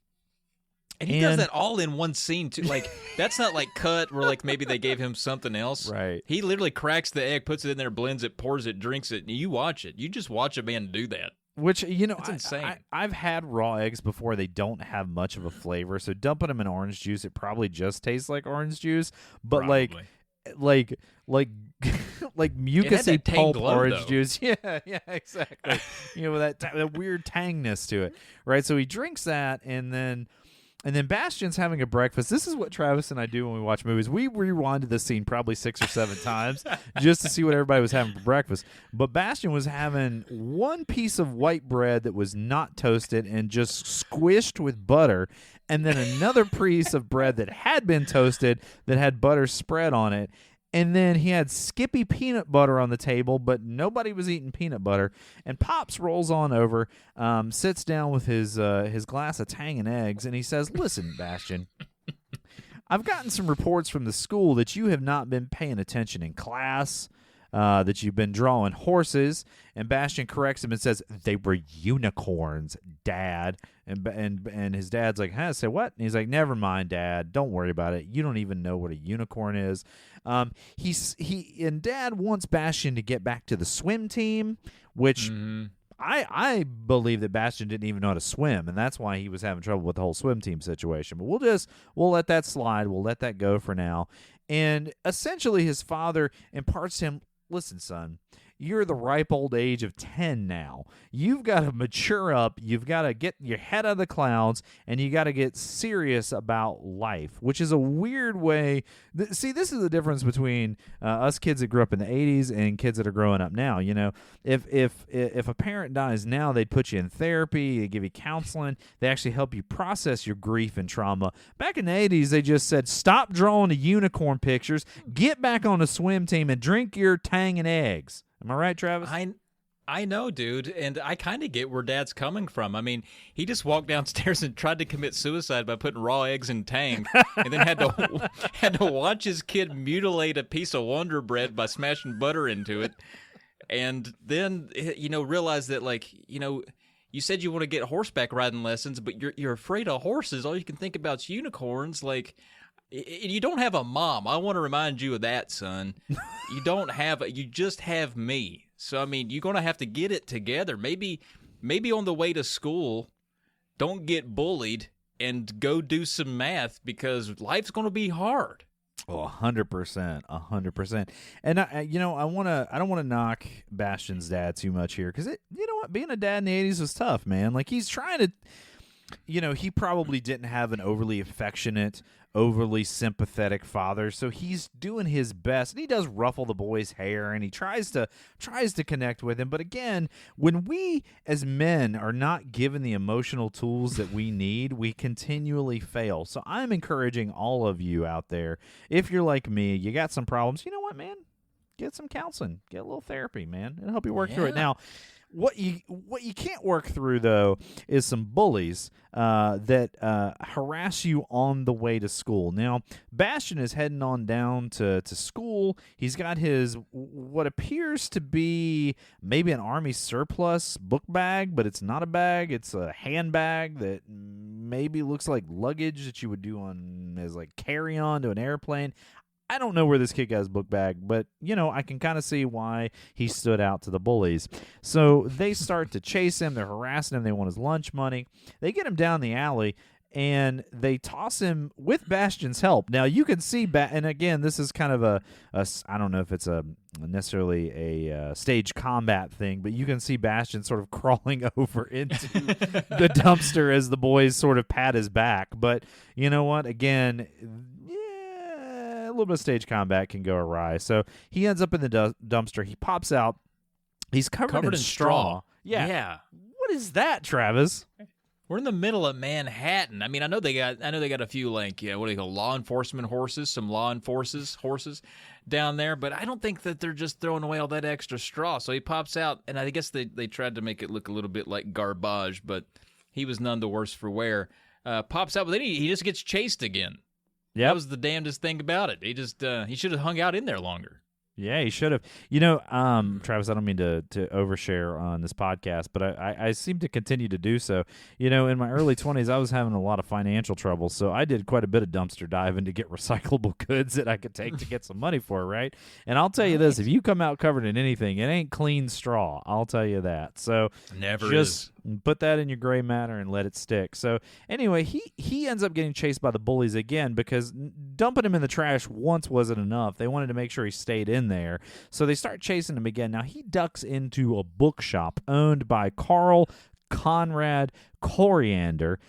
And he does that all in one scene, too. Like, that's not like cut where, like, maybe they gave him something else. Right. He literally cracks the egg, puts it in there, blends it, pours it, drinks it, and you watch it. You just watch a man do that. Which, it's insane. I've had raw eggs before. They don't have much of a flavor. So dumping them in orange juice, it probably just tastes like orange juice. But Probably. like mucusy pulp orange though. juice. Yeah, exactly. That weird tangness to it, right? So he drinks that, and then Bastian's having a breakfast. This is what Travis and I do when we watch movies. We rewinded this scene probably 6 or 7 times just to see what everybody was having for breakfast. But Bastian was having one piece of white bread that was not toasted and just squished with butter, and then another piece of bread that had been toasted that had butter spread on it. And then he had Skippy peanut butter on the table, but nobody was eating peanut butter. And Pops rolls on over, sits down with his glass of Tang and eggs, and he says, "Listen, Bastian, I've gotten some reports from the school that you have not been paying attention in class, that you've been drawing horses." And Bastian corrects him and says, "They were unicorns, Dad." And his dad's like, "Huh? Say what?" And he's like, "Never mind, Dad. Don't worry about it. You don't even know what a unicorn is." And Dad wants Bastian to get back to the swim team, which I believe that Bastian didn't even know how to swim, and that's why he was having trouble with the whole swim team situation. But we'll let that slide. We'll let that go for now. And essentially, his father imparts to him, "Listen, son, you're the ripe old age of 10 now. You've got to mature up. You've got to get your head out of the clouds, and you got to get serious about life," which is a weird way. See, this is the difference between us kids that grew up in the 80s and kids that are growing up now. You know, if a parent dies now, they'd put you in therapy, they give you counseling, they actually help you process your grief and trauma. Back in the 80s, they just said, "Stop drawing the unicorn pictures, get back on the swim team, and drink your Tang and eggs." Am I right, Travis? I know, dude, and I kind of get where Dad's coming from. I mean, he just walked downstairs and tried to commit suicide by putting raw eggs in Tang, and then had to watch his kid mutilate a piece of Wonder Bread by smashing butter into it, and then realize that you said you want to get horseback riding lessons, but you're afraid of horses. All you can think about is unicorns, like. You don't have a mom. I want to remind you of that, son. You just have me. So, I mean, you're going to have to get it together. Maybe on the way to school, don't get bullied and go do some math because life's going to be hard. Oh, 100%, 100%. And I don't want to knock Bastian's dad too much here because being a dad in the 80s was tough, man. Like he's trying to, he probably didn't have an overly affectionate, overly sympathetic father, so he's doing his best, and he does ruffle the boy's hair, and he tries to connect with him. But again, when we as men are not given the emotional tools that we need, we continually fail. So I'm encouraging all of you out there, if you're like me, you got some problems, you know what, man? Get some counseling, get a little therapy, man. It'll help you work through it. Now, what you can't work through, though, is some bullies that harass you on the way to school. Now, Bastian is heading on down to school. He's got his what appears to be maybe an Army surplus book bag, but it's not a bag. It's a handbag that maybe looks like luggage that you would do as like carry-on to an airplane. I don't know where this kid got his book bag, but, I can kind of see why he stood out to the bullies. So they start to chase him. They're harassing him. They want his lunch money. They get him down the alley, and they toss him with Bastian's help. Now, you can see, and again, this is kind of I don't know if it's necessarily a stage combat thing, but you can see Bastian sort of crawling over into the dumpster as the boys sort of pat his back. But you know what? Again, a little bit of stage combat can go awry. So he ends up in the dumpster. He pops out. He's covered in straw. Yeah. What is that, Travis? We're in the middle of Manhattan. I mean, I know they got a few what do they call law enforcement horses, some law enforcement horses down there, but I don't think that they're just throwing away all that extra straw. So he pops out, and I guess they tried to make it look a little bit like garbage, but he was none the worse for wear. Pops out, but then he just gets chased again. Yep. That was the damnedest thing about it. He should have hung out in there longer. Yeah, he should have. Travis, I don't mean to overshare on this podcast, but I seem to continue to do so. In my early 20s, I was having a lot of financial trouble, so I did quite a bit of dumpster diving to get recyclable goods that I could take to get some money for, right? And I'll tell you this, if you come out covered in anything, it ain't clean straw. I'll tell you that. So Never just is. put that in your gray matter and let it stick. So anyway, he ends up getting chased by the bullies again because dumping him in the trash once wasn't enough. They wanted to make sure he stayed in there. So they start chasing him again. Now he ducks into a bookshop owned by Carl Conrad Coriander.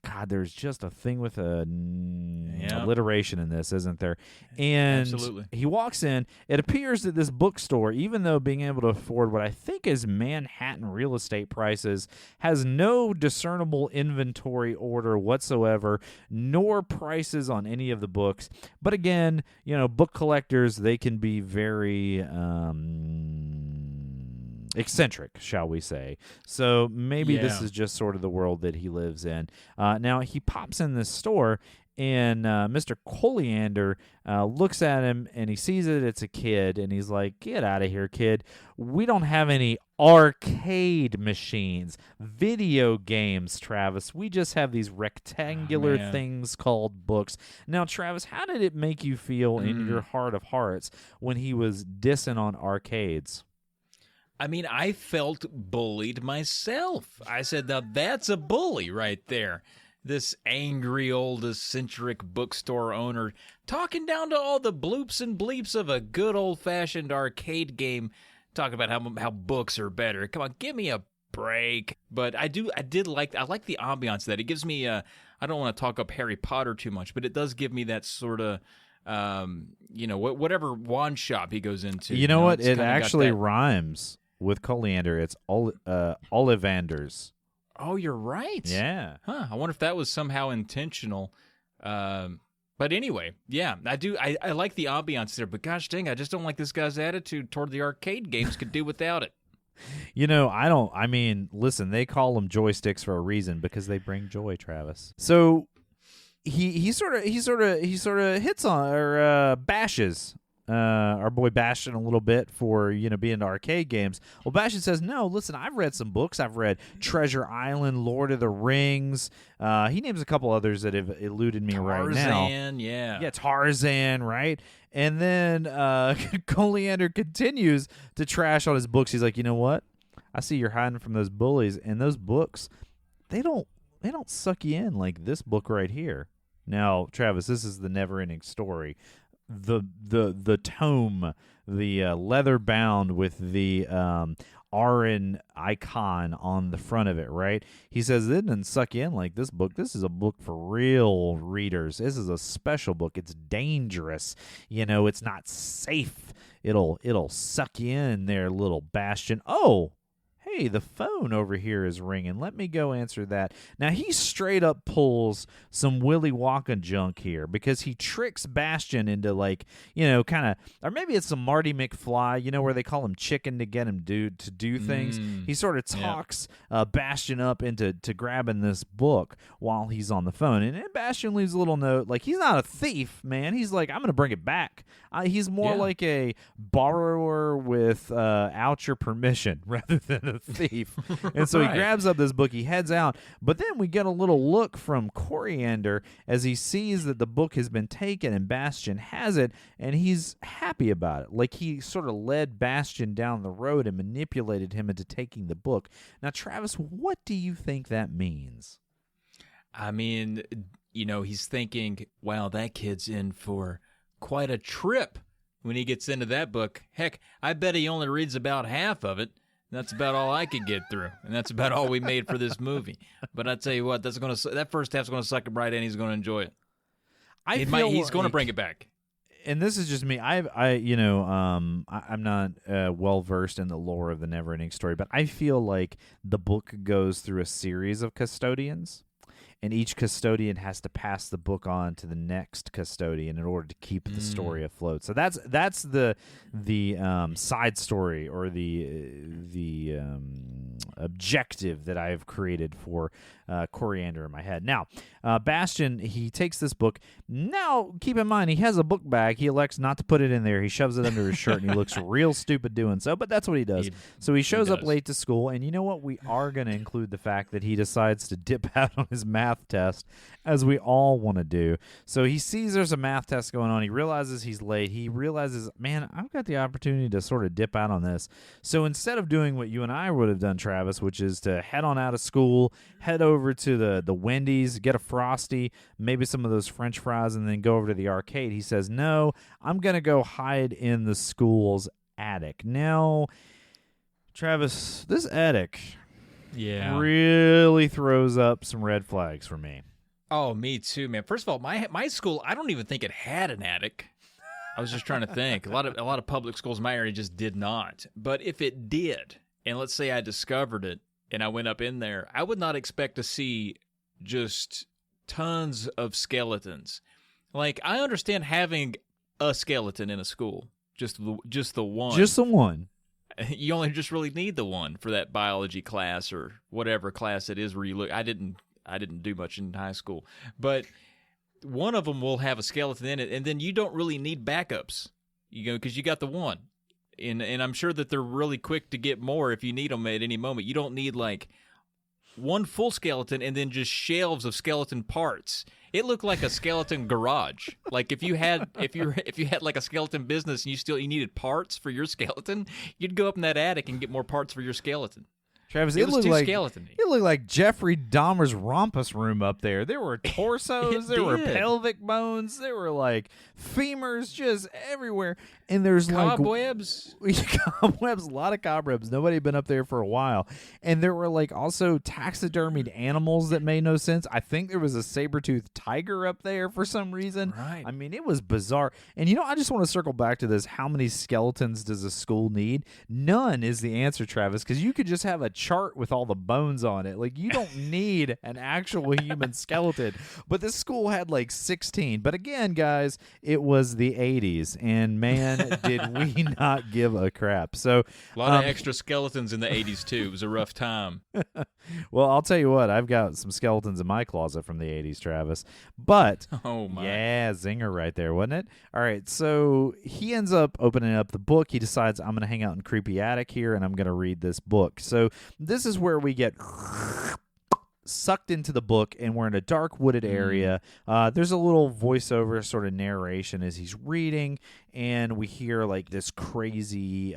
God, there's just a thing with alliteration in this, isn't there? And Absolutely. he walks in. It appears that this bookstore, even though being able to afford what I think is Manhattan real estate prices, has no discernible inventory order whatsoever, nor prices on any of the books. But again, book collectors, they can be very eccentric, shall we say. So maybe this is just sort of the world that he lives in. Now, he pops in this store, and Mr. Coriander looks at him, and he sees that it's a kid, and he's like, get out of here, kid. We don't have any arcade machines, video games, Travis. We just have these rectangular things called books. Now, Travis, how did it make you feel in your heart of hearts when he was dissing on arcades? I mean, I felt bullied myself. I said, now that's a bully right there. This angry old eccentric bookstore owner talking down to all the bloops and bleeps of a good old-fashioned arcade game, talking about how books are better. Come on, give me a break. But I like the ambiance of that. It gives me I don't want to talk up Harry Potter too much, but it does give me that sort of whatever wand shop he goes into. You know what? It actually rhymes with Coriander. It's Ollivanders. Oh, you're right. Yeah. Huh. I wonder if that was somehow intentional. But anyway, yeah, I do. I like the ambiance there, but gosh dang, I just don't like this guy's attitude toward the arcade games. Could do without it. I mean, listen, they call them joysticks for a reason because they bring joy, Travis. So he sort of hits on or bashes our boy Bastion a little bit for being into arcade games. Well, Bastion says, no, listen, I've read some books. I've read Treasure Island, Lord of the Rings. He names a couple others that have eluded me right now. Tarzan, yeah, Tarzan, right? And then Coriander continues to trash on his books. He's like, you know what? I see you're hiding from those bullies, and those books, they don't suck you in like this book right here. Now, Travis, this is the NeverEnding Story. The tome, the leather bound with the Arin icon on the front of it, right? He says it doesn't suck you in like this book. This is a book for real readers. This is a special book. It's dangerous. It's not safe. It'll suck you in there, little Bastion. Oh, hey, the phone over here is ringing. Let me go answer that. Now, he straight up pulls some Willy Wonka junk here because he tricks Bastion into kind of, or maybe it's some Marty McFly, where they call him chicken to get him to do things. He sort of talks Bastion up into grabbing this book while he's on the phone. And then Bastion leaves a little note, like he's not a thief, man. He's like, I'm going to bring it back. He's more like a borrower without your permission rather than a thief. And so he grabs up this book, he heads out, but then we get a little look from Coriander as he sees that the book has been taken and Bastion has it, and he's happy about it. Like he sort of led Bastion down the road and manipulated him into taking the book. Now, Travis, what do you think that means? I mean, he's thinking, wow, that kid's in for quite a trip when he gets into that book. Heck, I bet he only reads about half of it. That's about all I could get through, and that's about all we made for this movie. But I tell you what, that first half's going to suck him right in. He's going to enjoy it. He's going to bring it back. And this is just me. I'm not well versed in the lore of the NeverEnding Story, but I feel like the book goes through a series of custodians. And each custodian has to pass the book on to the next custodian in order to keep the story afloat. So that's the side story or the objective that I have created for coriander in my head. Now, Bastian, he takes this book. Now, keep in mind, he has a book bag. He elects not to put it in there. He shoves it under his shirt, and he looks real stupid doing so, but that's what he does. So he shows up late to school, and you know what? We are going to include the fact that he decides to dip out on his math test, as we all want to do. So he sees there's a math test going on. He realizes he's late. He realizes, man, I've got the opportunity to sort of dip out on this. So instead of doing what you and I would have done, Travis, which is to head on out of school, head over to the Wendy's, get a Frosty, maybe some of those French fries, and then go over to the arcade, he says, no, I'm going to go hide in the school's attic. Now, Travis, this attic really throws up some red flags for me. Oh, me too, man. First of all, my school, I don't even think it had an attic. I was just trying to think. A lot of public schools in my area just did not. But if it did, and let's say I discovered it and I went up in there, I would not expect to see just tons of skeletons. Like, I understand having a skeleton in a school, just the one. Just the one. You only just really need the one for that biology class or whatever class it is where you look. I didn't do much in high school, but one of them will have a skeleton in it, and then you don't really need backups, because you got the one. And I'm sure that they're really quick to get more if you need them at any moment. You don't need like one full skeleton and then just shelves of skeleton parts. It looked like a skeleton garage. Like if you had like a skeleton business and you needed parts for your skeleton, you'd go up in that attic and get more parts for your skeleton. Travis, it was too skeleton-y. It looked like Jeffrey Dahmer's rumpus room up there. There were torsos, there were pelvic bones, there were like femurs just everywhere. And there's cobwebs. Cobwebs, a lot of cobwebs. Nobody had been up there for a while. And there were like also taxidermied animals that made no sense. I think there was a saber-toothed tiger up there for some reason. Right. I mean, it was bizarre. And I just want to circle back to this. How many skeletons does a school need? None is the answer, Travis, because you could just have a chart with all the bones on it. Like, you don't need an actual human skeleton. But this school had like 16. But again, guys, it was the 80s. And man, did we not give a crap. So a lot of extra skeletons in the 80s too. It was a rough time. Well, I'll tell you what, I've got some skeletons in my closet from the 80s, Travis. But oh my. Yeah, zinger right there, wasn't it? All right, so he ends up opening up the book. He decides, I'm going to hang out in creepy attic here and I'm going to read this book. So this is where we get sucked into the book, and we're in a dark wooded area. There's a little voiceover sort of narration as he's reading, and we hear like this crazy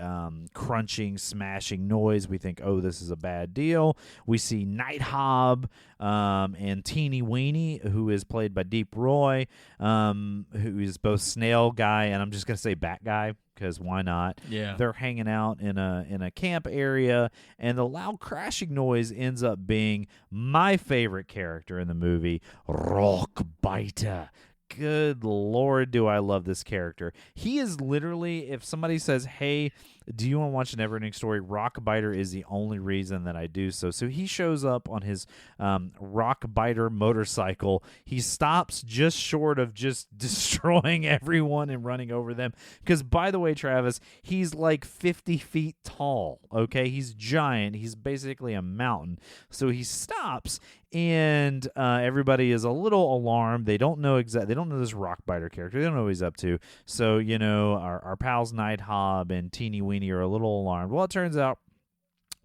crunching, smashing noise. We think, oh, this is a bad deal. We see Night Hob and Teeny Weeny, who is played by Deep Roy, who is both Snail Guy and I'm just going to say Bat Guy, because why not? Yeah. They're hanging out in a camp area, and the loud crashing noise ends up being my favorite character in the movie, Rockbiter. Good Lord, do I love this character. He is literally, if somebody says, hey, do you want to watch a NeverEnding Story? Rockbiter is the only reason that I do so. So he shows up on his Rockbiter motorcycle. He stops just short of just destroying everyone and running over them. Because, by the way, Travis, he's like 50 feet tall, okay? He's giant. He's basically a mountain. So he stops, and everybody is a little alarmed. They don't know they don't know this Rockbiter character. They don't know what he's up to. So, our pals Night Hob and Teeny Weeny are a little alarmed. Well, it turns out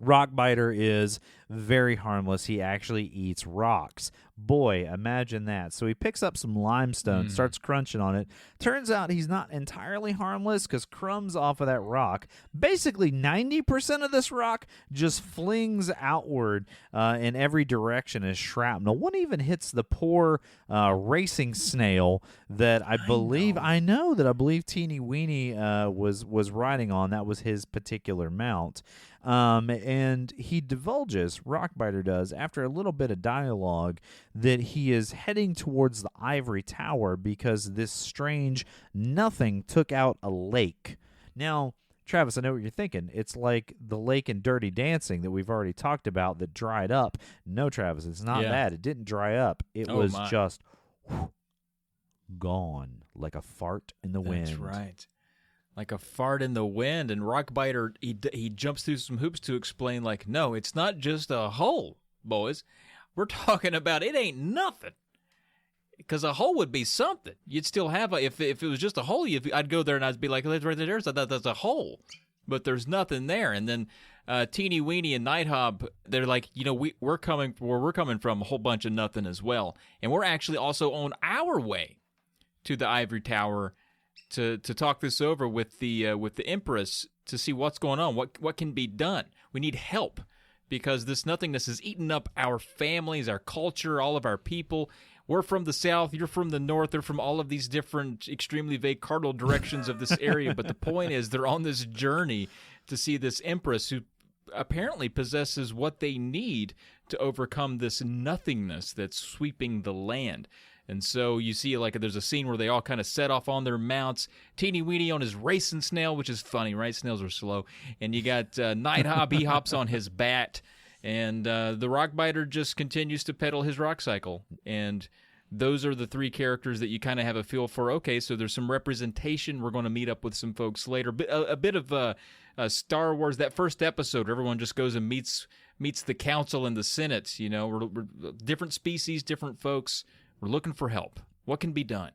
Rockbiter is very harmless. He actually eats rocks. Boy, imagine that. So he picks up some limestone, starts crunching on it. Turns out he's not entirely harmless, because crumbs off of that rock, basically 90% of this rock just flings outward in every direction as shrapnel. One even hits the poor racing snail that I believe Teeny Weeny was riding on. That was his particular mount. And he divulges, Rockbiter does, after a little bit of dialogue, that he is heading towards the ivory tower because this strange nothing took out a lake. Now, Travis, I know what you're thinking. It's like the lake in Dirty Dancing that we've already talked about that dried up. No, Travis, it's not that. It didn't dry up. It was just gone like a fart in the wind. That's right. Like a fart in the wind. And Rockbiter, he jumps through some hoops to explain, like, no, it's not just a hole, boys. we're talking about it ain't nothing. Because a hole would be something. You'd still have if it was just a hole, I'd go there and I'd be like, right there's a hole. But there's nothing there. And then Teeny Weeny and Nighthawk, they're like, we're coming from a whole bunch of nothing as well. And we're actually also on our way to the Ivory Tower to talk this over with the Empress to see what's going on, what can be done. We need help because this nothingness is eating up our families, our culture, all of our people. We're from the south, you're from the north, they're from all of these different extremely vague cardinal directions of this area, but the point is they're on this journey to see this Empress who apparently possesses what they need to overcome this nothingness that's sweeping the land. And so you see there's a scene where they all kind of set off on their mounts. Teeny Weeny on his racing snail, which is funny, right? Snails are slow. And you got Nighthawk, he hops on his bat. And the Rockbiter just continues to pedal his rock cycle. And those are the three characters that you kind of have a feel for. Okay, so there's some representation. We're going to meet up with some folks later. A bit of Star Wars, that first episode, everyone just goes and meets the council and the Senate. We're different species, different folks. We're looking for help. What can be done?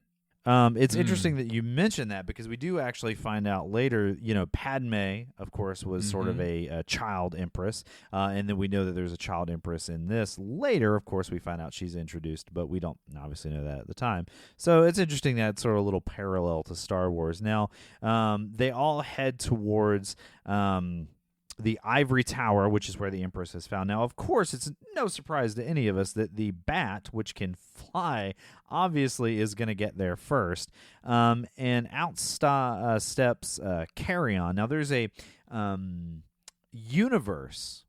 It's interesting that you mentioned that because we do actually find out later, Padme, of course, was sort of a child empress, and then we know that there's a child empress in this. Later, of course, we find out she's introduced, but we don't obviously know that at the time. So it's interesting that it's sort of a little parallel to Star Wars. Now, they all head towards the Ivory Tower, which is where the Empress is found. Now, of course, it's no surprise to any of us that the bat, which can fly, obviously is going to get there first. And out steps Carrion. Now, there's a universe.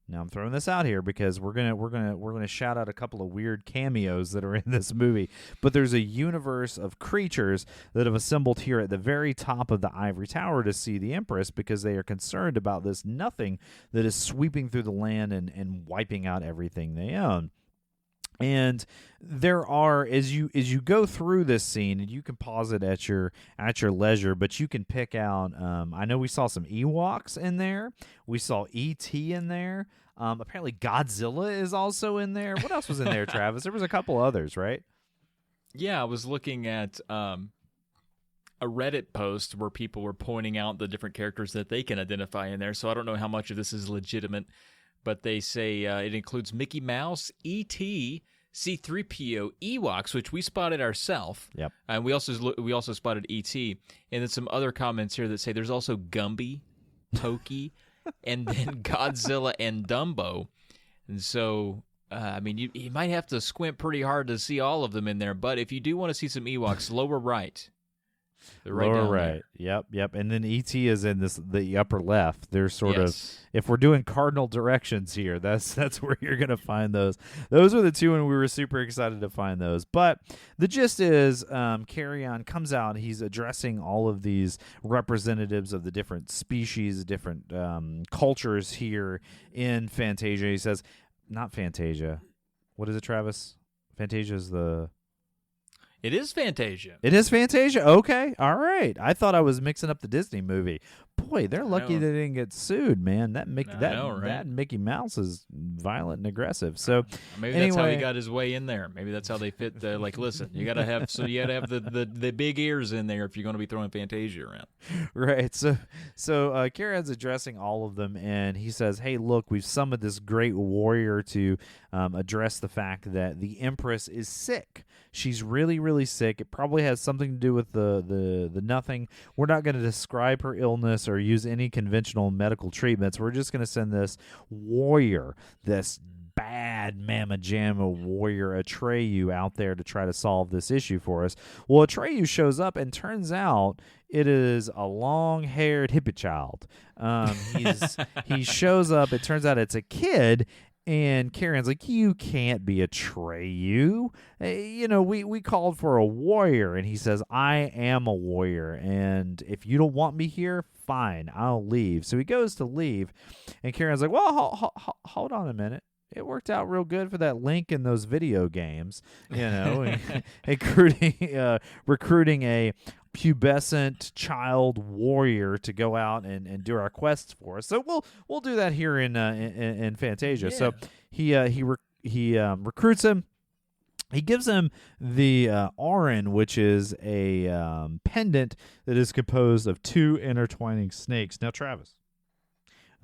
Now I'm throwing this out here because we're gonna shout out a couple of weird cameos that are in this movie. But there's a universe of creatures that have assembled here at the very top of the Ivory Tower to see the Empress because they are concerned about this nothing that is sweeping through the land and wiping out everything they own. And there are, as you go through this scene, and you can pause it at your leisure, but you can pick out. I know we saw some Ewoks in there. We saw E.T. in there. Apparently, Godzilla is also in there. What else was in there, Travis? There was a couple others, right? Yeah, I was looking at a Reddit post where people were pointing out the different characters that they can identify in there. So I don't know how much of this is legitimate. But they say it includes Mickey Mouse, E.T., C-3PO, Ewoks, which we spotted ourselves. Yep. And we also spotted E.T. And then some other comments here that say there's also Gumby, Pokey, and then Godzilla and Dumbo. And so, you might have to squint pretty hard to see all of them in there. But if you do want to see some Ewoks, lower right. They're right down right. there. Yep. And then E.T. is in the upper left. They're sort of, if we're doing cardinal directions here, that's where you're going to find those. Those are the two, and we were super excited to find those. But the gist is, Carrion comes out. He's addressing all of these representatives of the different species, different cultures here in Fantasia. He says, not Fantasia. What is it, Travis? Fantasia is the... It is Fantasia. It is Fantasia? Okay. All right. I thought I was mixing up the Disney movie. Boy, they're lucky they didn't get sued, man. That Mickey Mouse is violent and aggressive. So maybe that's how he got his way in there. Maybe that's how they fit. Listen, you got to have the big ears in there if you're going to be throwing Fantasia around. Right. So Carrion's addressing all of them, and he says, "Hey, look, we've summoned this great warrior to address the fact that the Empress is sick. She's really, really sick. It probably has something to do with the nothing. We're not going to describe her illness or use any conventional medical treatments. We're just going to send this warrior, this bad Mama Jamma warrior, Atreyu, out there to try to solve this issue for us." Well, Atreyu shows up, and turns out it is a long-haired hippie child. He shows up. It turns out it's a kid. And Carrion's like, "You can't be Atreyu. We called for a warrior." And he says, "I am a warrior. And if you don't want me here, fine, I'll leave." So he goes to leave. And Carrion's like, "Well, hold on a minute. It worked out real good for that Link in those video games, recruiting a pubescent child warrior to go out and do our quests for us. So we'll do that here in Fantasia." Yeah. So he recruits him. He gives him the Aran, which is a pendant that is composed of 2 intertwining snakes. Now, Travis,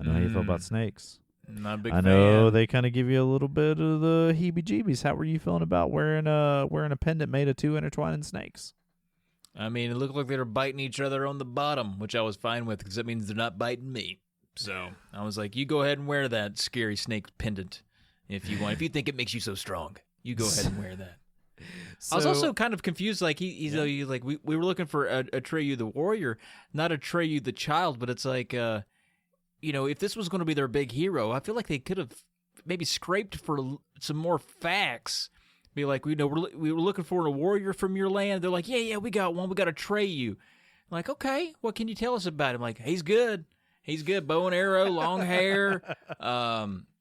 I know how you feel about snakes. Not a big I know they kind of give you a little bit of the heebie-jeebies. How were you feeling about wearing a pendant made of 2 intertwining snakes? I mean, it looked like they were biting each other on the bottom, which I was fine with because that means they're not biting me. So I was like, you go ahead and wear that scary snake pendant if you want. If you think it makes you so strong, you go ahead and wear that. I was also kind of confused. Like we were looking for Atreyu the warrior, not Atreyu the child. But it's like, if this was going to be their big hero, I feel like they could have maybe scraped for some more facts. Be like, we were looking for a warrior from your land. They're like, yeah, we got one. We got Atreyu. I'm like, okay, what can you tell us about him? Like, he's good. He's good. Bow and arrow, long hair.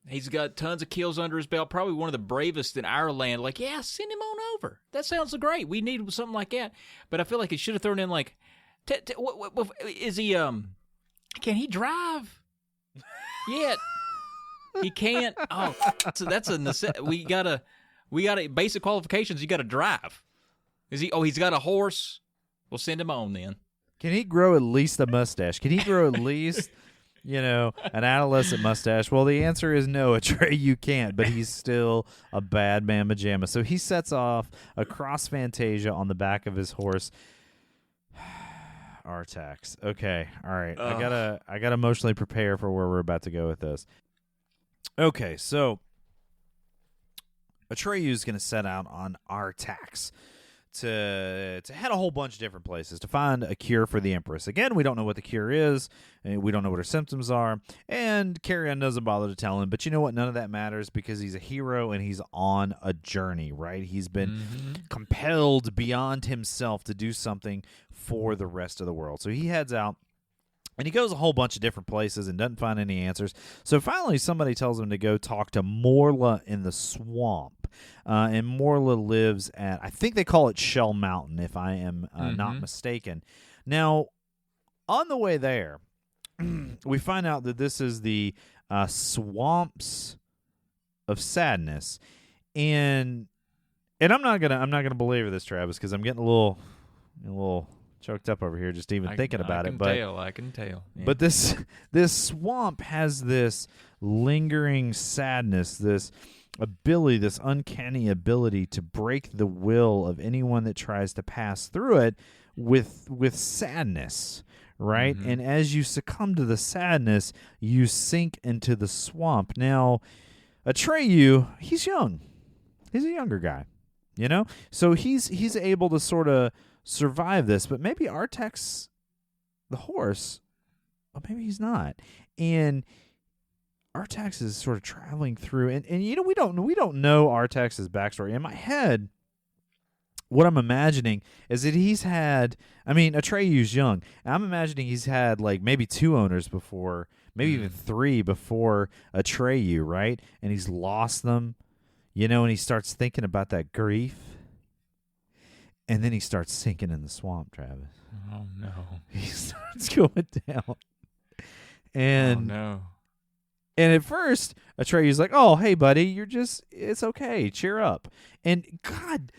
He's got tons of kills under his belt. Probably one of the bravest in our land. Like, yeah, send him on over. That sounds great. We need something like that. But I feel like he should have thrown in like, is he? Can he drive? Yet he can't. Oh, so that's a necessity. We gotta basic qualifications. You gotta drive. Is he? Oh, he's got a horse. We'll send him on then. Can he grow at least a mustache? Can he grow at least, an adolescent mustache? Well, the answer is no, Atreyu can't, but he's still a bad man pajama. So he sets off across Fantasia on the back of his horse. Artax. Okay. All right. I gotta emotionally prepare for where we're about to go with this. Okay, so Atreyu's going to set out on Artax to head a whole bunch of different places to find a cure for the Empress. Again, we don't know what the cure is, and we don't know what her symptoms are, and Carrion doesn't bother to tell him, but you know what? None of that matters because he's a hero and he's on a journey, right? He's been compelled beyond himself to do something for the rest of the world. So he heads out, and he goes a whole bunch of different places and doesn't find any answers. So finally somebody tells him to go talk to Morla in the swamp. And Morla lives at, I think they call it Shell Mountain, if I am not mistaken. Now, on the way there, we find out that this is the Swamps of Sadness. And I'm not gonna belabor this, Travis, because I'm getting a little choked up over here just even thinking about it. I can tell. Yeah. But this swamp has this lingering sadness, this uncanny ability to break the will of anyone that tries to pass through it with sadness, right? And as you succumb to the sadness, you sink into the swamp. Now, Atreyu, he's young. He's a younger guy, So he's able to sort of survive this, but maybe Artax, the horse, well, maybe he's not. And Artax is sort of traveling through, and we don't know Artax's backstory. In my head, what I'm imagining is that he's had, Atreyu's young, and I'm imagining he's had like maybe 2 owners before, maybe even 3 before Atreyu, right? And he's lost them, and he starts thinking about that grief. And then he starts sinking in the swamp, Travis. Oh, no. He starts going down. And, oh, no. And at first, Atreyu's like, oh, hey, buddy, it's okay. Cheer up. And, God,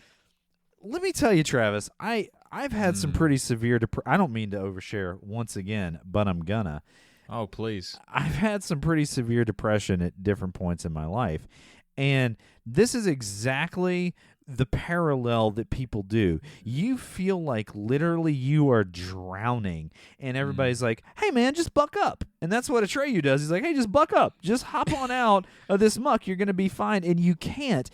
let me tell you, Travis, I've had some pretty severe I don't mean to overshare once again, but I'm gonna. Oh, please. I've had some pretty severe depression at different points in my life. And this is exactly the parallel that people do. You feel like literally you are drowning, and everybody's like, hey, man, just buck up. And that's what Atreyu does. He's like, hey, just buck up. Just hop on out of this muck. You're going to be fine. And you can't.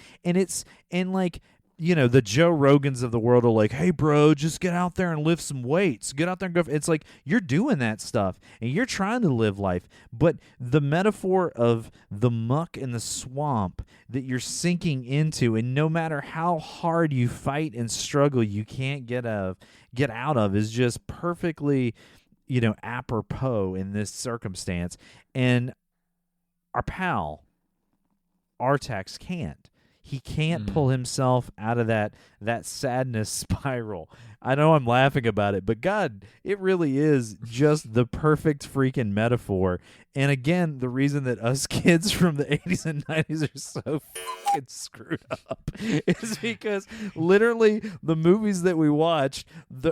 The Joe Rogans of the world are like, hey, bro, just get out there and lift some weights. Get out there and go. It's like you're doing that stuff, and you're trying to live life. But the metaphor of the muck and the swamp that you're sinking into, and no matter how hard you fight and struggle, you can't get out of is just perfectly, apropos in this circumstance. And our pal, Artax, can't. He can't pull himself out of that sadness spiral. I know I'm laughing about it, but God, it really is just the perfect freaking metaphor. And again, the reason that us kids from the 80s and 90s are so fucking screwed up is because literally the movies that we watched,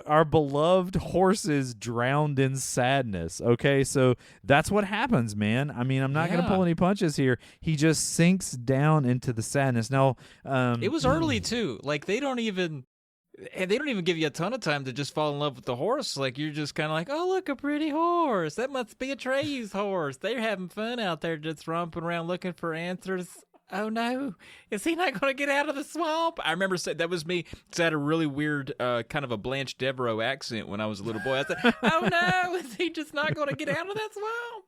our beloved horses drowned in sadness. Okay, so that's what happens, man. I mean, I'm not going to pull any punches here. He just sinks down into the sadness. Now, it was early too. Like they don't even give you a ton of time to just fall in love with the horse. Like you're just kind of like, oh, look, a pretty horse. That must be Atreyu's horse. They're having fun out there just romping around looking for answers. Oh no, is he not going to get out of the swamp? I remember that was me. Because I had a really weird kind of a Blanche Devereaux accent when I was a little boy. I said, oh no, is he just not going to get out of that swamp?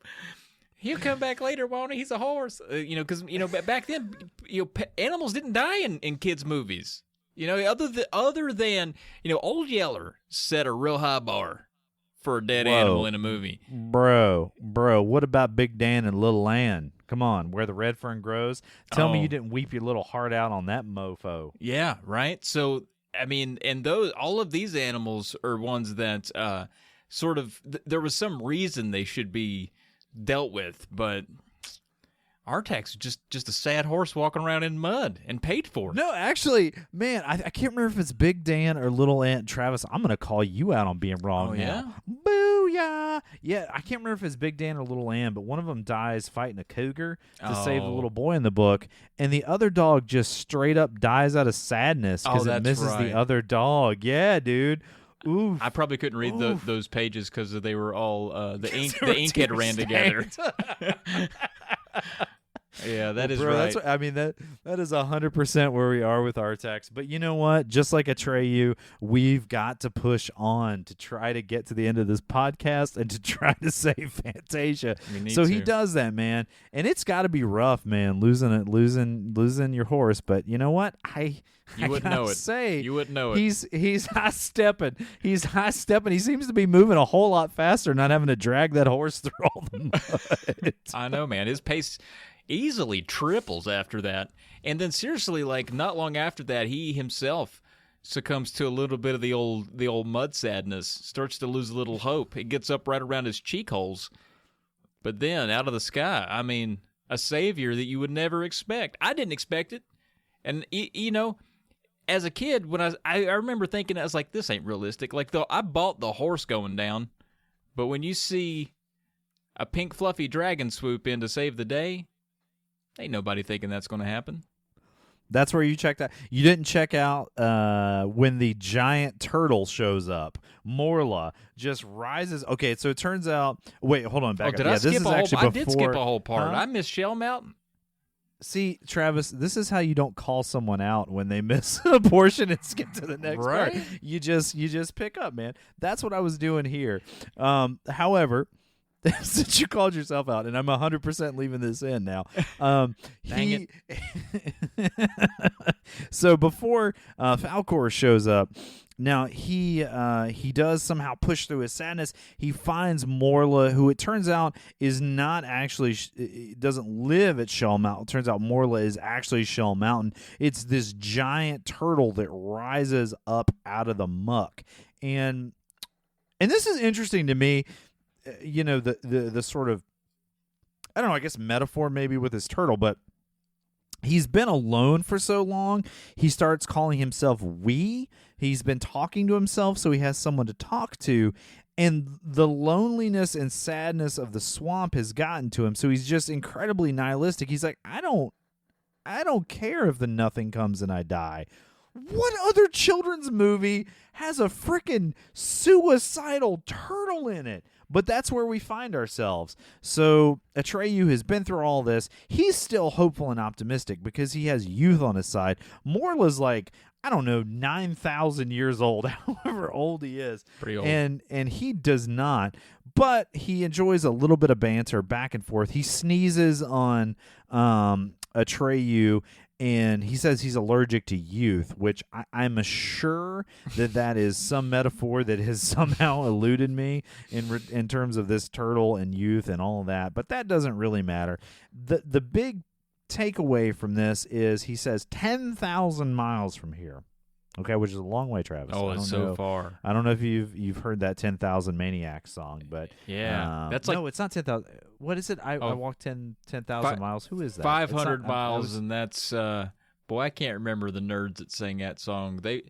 He'll come back later, won't he? He's a horse. Because back then, animals didn't die in kids' movies. Other than Old Yeller set a real high bar for a dead animal in a movie. Bro, what about Big Dan and Little Ann? Come on, Where the Red Fern Grows. Tell me you didn't weep your little heart out on that mofo. Yeah, right. So I mean, and all of these animals are ones that sort of there was some reason they should be dealt with, but Artax is just a sad horse walking around in mud and paid for. No, actually, man, I can't remember if it's Big Dan or Little Aunt Travis. I'm going to call you out on being wrong now. Booyah! Yeah, I can't remember if it's Big Dan or Little Ann, but one of them dies fighting a cougar to save the little boy in the book, and the other dog just straight up dies out of sadness because it misses the other dog. Yeah, dude. Oof. I probably couldn't read those pages because they were all the ink had ran together. Yeah, that is right. That's that is 100% where we are with Artax. But you know what? Just like Atreyu, we've got to push on to try to get to the end of this podcast and to try to save Fantasia. So he does that, man, and it's got to be rough, man, losing your horse. But you know what? You wouldn't know it. He's high stepping. He seems to be moving a whole lot faster, not having to drag that horse through all the mud. I know, man. His pace easily triples after that. And then seriously, like not long after that, he himself succumbs to a little bit of the old mud sadness, starts to lose a little hope. It gets up right around his cheek holes. But then out of the sky, I mean, a savior that you would never expect. I didn't expect it. And as a kid, when I remember thinking, I was like, this ain't realistic. Like I bought the horse going down, but when you see a pink fluffy dragon swoop in to save the day, ain't nobody thinking that's going to happen. That's where you checked out. You didn't check out when the giant turtle shows up. Morla just rises. Okay, so it turns out. Wait, hold on. Back up. I did skip a whole part. I missed Shell Mountain. See, Travis, this is how you don't call someone out when they miss a portion and skip to the next part. You just pick up, man. That's what I was doing here. However, since you called yourself out, and I'm 100% leaving this in now. Dang it. So before Falcor shows up, now he does somehow push through his sadness. He finds Morla, who it turns out is not actually doesn't live at Shell Mountain. It turns out Morla is actually Shell Mountain. It's this giant turtle that rises up out of the muck, and this is interesting to me. The sort of, I don't know, I guess metaphor maybe with his turtle, but he's been alone for so long, he starts calling himself we. He's been talking to himself, so he has someone to talk to, and the loneliness and sadness of the swamp has gotten to him, so he's just incredibly nihilistic. He's like, I don't care if the nothing comes and I die. What other children's movie has a frickin' suicidal turtle in it? But that's where we find ourselves. So Atreyu has been through all this. He's still hopeful and optimistic because he has youth on his side. Morla's like, I don't know, 9,000 years old, however old he is. Pretty old. And he does not. But he enjoys a little bit of banter back and forth. He sneezes on Atreyu, and he says he's allergic to youth, which I'm sure that is some metaphor that has somehow eluded me in terms of this turtle and youth and all of that. But that doesn't really matter. The big takeaway from this is he says 10,000 miles from here. Okay, which is a long way, Travis. Oh, it's so far. I don't know if you've heard that 10,000 Maniacs song, but that's no, it's not 10,000. What is it? I walked 10,000 miles. Who is that? 500 miles, and that's boy, I can't remember the nerds that sang that song. But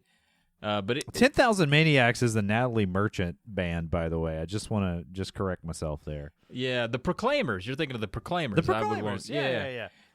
10,000 Maniacs is the Natalie Merchant band, by the way. I just want to correct myself there. Yeah, the Proclaimers. You're thinking of the Proclaimers. The Proclaimers.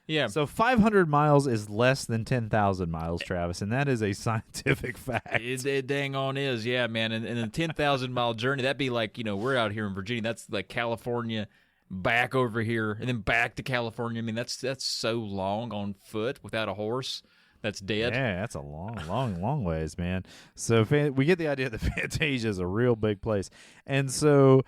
Yeah. So 500 miles is less than 10,000 miles, Travis, and that is a scientific fact. It dang on is, yeah, man. And a 10,000-mile journey, that'd be like, we're out here in Virginia. That's like California back over here and then back to California. I mean, that's so long on foot without a horse. That's dead. Yeah, that's a long ways, man. So we get the idea that Fantasia is a real big place. And so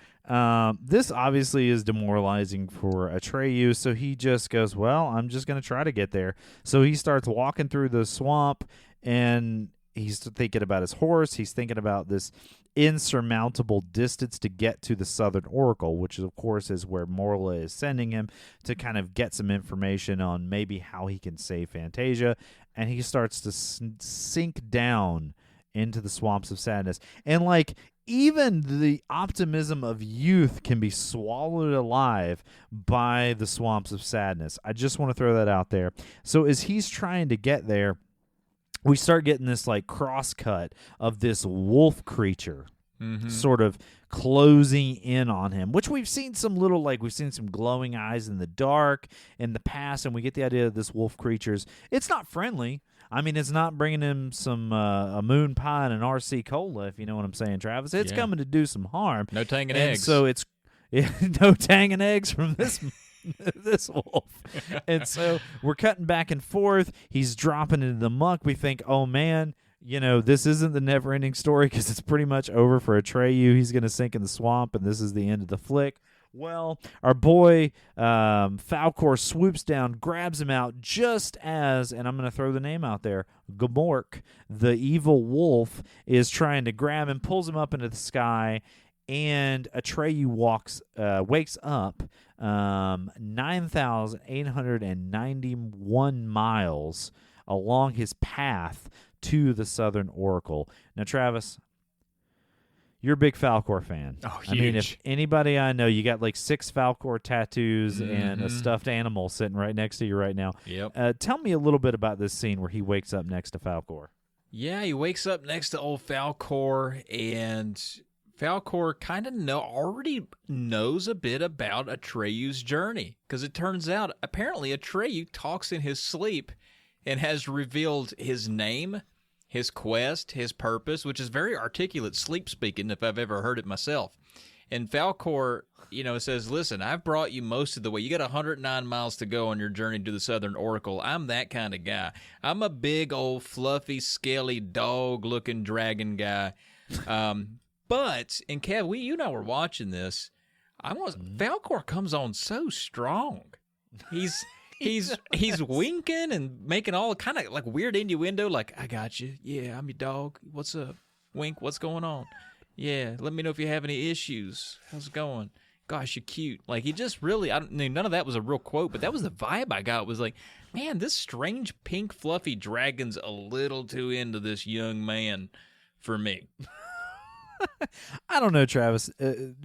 this obviously is demoralizing for Atreyu, so he just goes, well, I'm just going to try to get there. So he starts walking through the swamp, and he's thinking about his horse. He's thinking about this insurmountable distance to get to the Southern Oracle, which of course is where Morla is sending him to kind of get some information on maybe how he can save Fantasia. And he starts to sink down into the swamps of sadness. And like, even the optimism of youth can be swallowed alive by the swamps of sadness. I just want to throw that out there. So as he's trying to get there, we start getting this like cross cut of this wolf creature sort of closing in on him, which we've seen some glowing eyes in the dark in the past, and we get the idea that this wolf creature's, it's not friendly. I mean, it's not bringing him some a moon pie and an RC cola, if you know what I'm saying, Travis. It's coming to do some harm. No Tang and eggs. So it's no Tang and eggs from this this wolf. And so we're cutting back and forth. He's dropping into the muck. We think, oh man, this isn't the never-ending story because it's pretty much over for Atreyu. He's going to sink in the swamp, and this is the end of the flick. Well, our boy Falkor swoops down, grabs him out just as, and I'm going to throw the name out there, Gamork, the evil wolf, is trying to grab him, pulls him up into the sky, and Atreyu wakes up 9,891 miles along his path to the Southern Oracle. Now, Travis, you're a big Falkor fan. Oh, huge. I mean, if anybody I know, you got like 6 Falkor tattoos and a stuffed animal sitting right next to you right now. Yep. Tell me a little bit about this scene where he wakes up next to Falkor. Yeah, he wakes up next to old Falkor, and Falkor kind of already knows a bit about Atreyu's journey, because it turns out apparently Atreyu talks in his sleep and has revealed his name, his quest, his purpose, which is very articulate sleep speaking if I've ever heard it myself. And Falkor, says, listen, I've brought you most of the way. You got 109 miles to go on your journey to the Southern Oracle. I'm that kind of guy. I'm a big old fluffy, scaly, dog-looking dragon guy. But, and Kev, you and I were watching this. Falkor comes on so strong. He's winking and making all kind of like weird innuendo, like, I got you. Yeah, I'm your dog. What's up? Wink, what's going on? Yeah, let me know if you have any issues. How's it going? Gosh, you're cute. Like, he just really, none of that was a real quote, but that was the vibe I got. It was like, man, this strange pink fluffy dragon's a little too into this young man for me. I don't know, Travis.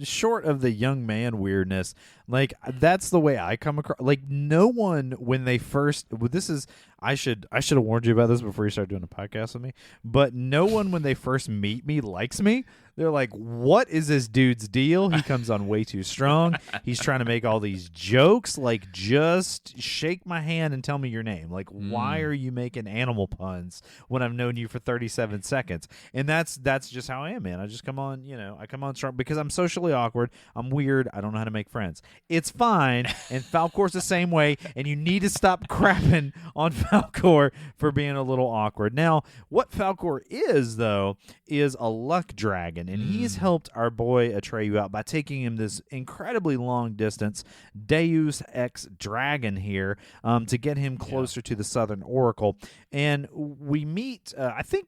Short of the young man weirdness, like that's the way I come across. Like no one when they first. This is I should have warned you about this before you start doing a podcast with me. But no one when they first meet me likes me. They're like, what is this dude's deal? He comes on way too strong. He's trying to make all these jokes. Like, just shake my hand and tell me your name. Like, why are you making animal puns when I've known you for 37 seconds? And that's just how I am, man. I just come on, I come on strong because I'm socially awkward. I'm weird. I don't know how to make friends. It's fine. And Falkor's the same way. And you need to stop crapping on Falkor for being a little awkward. Now, what Falkor is, though, is a luck dragon. And he's helped our boy Atreyu out by taking him this incredibly long distance, Deus Ex Dragon here, to get him closer to the Southern Oracle. And we meet, I think,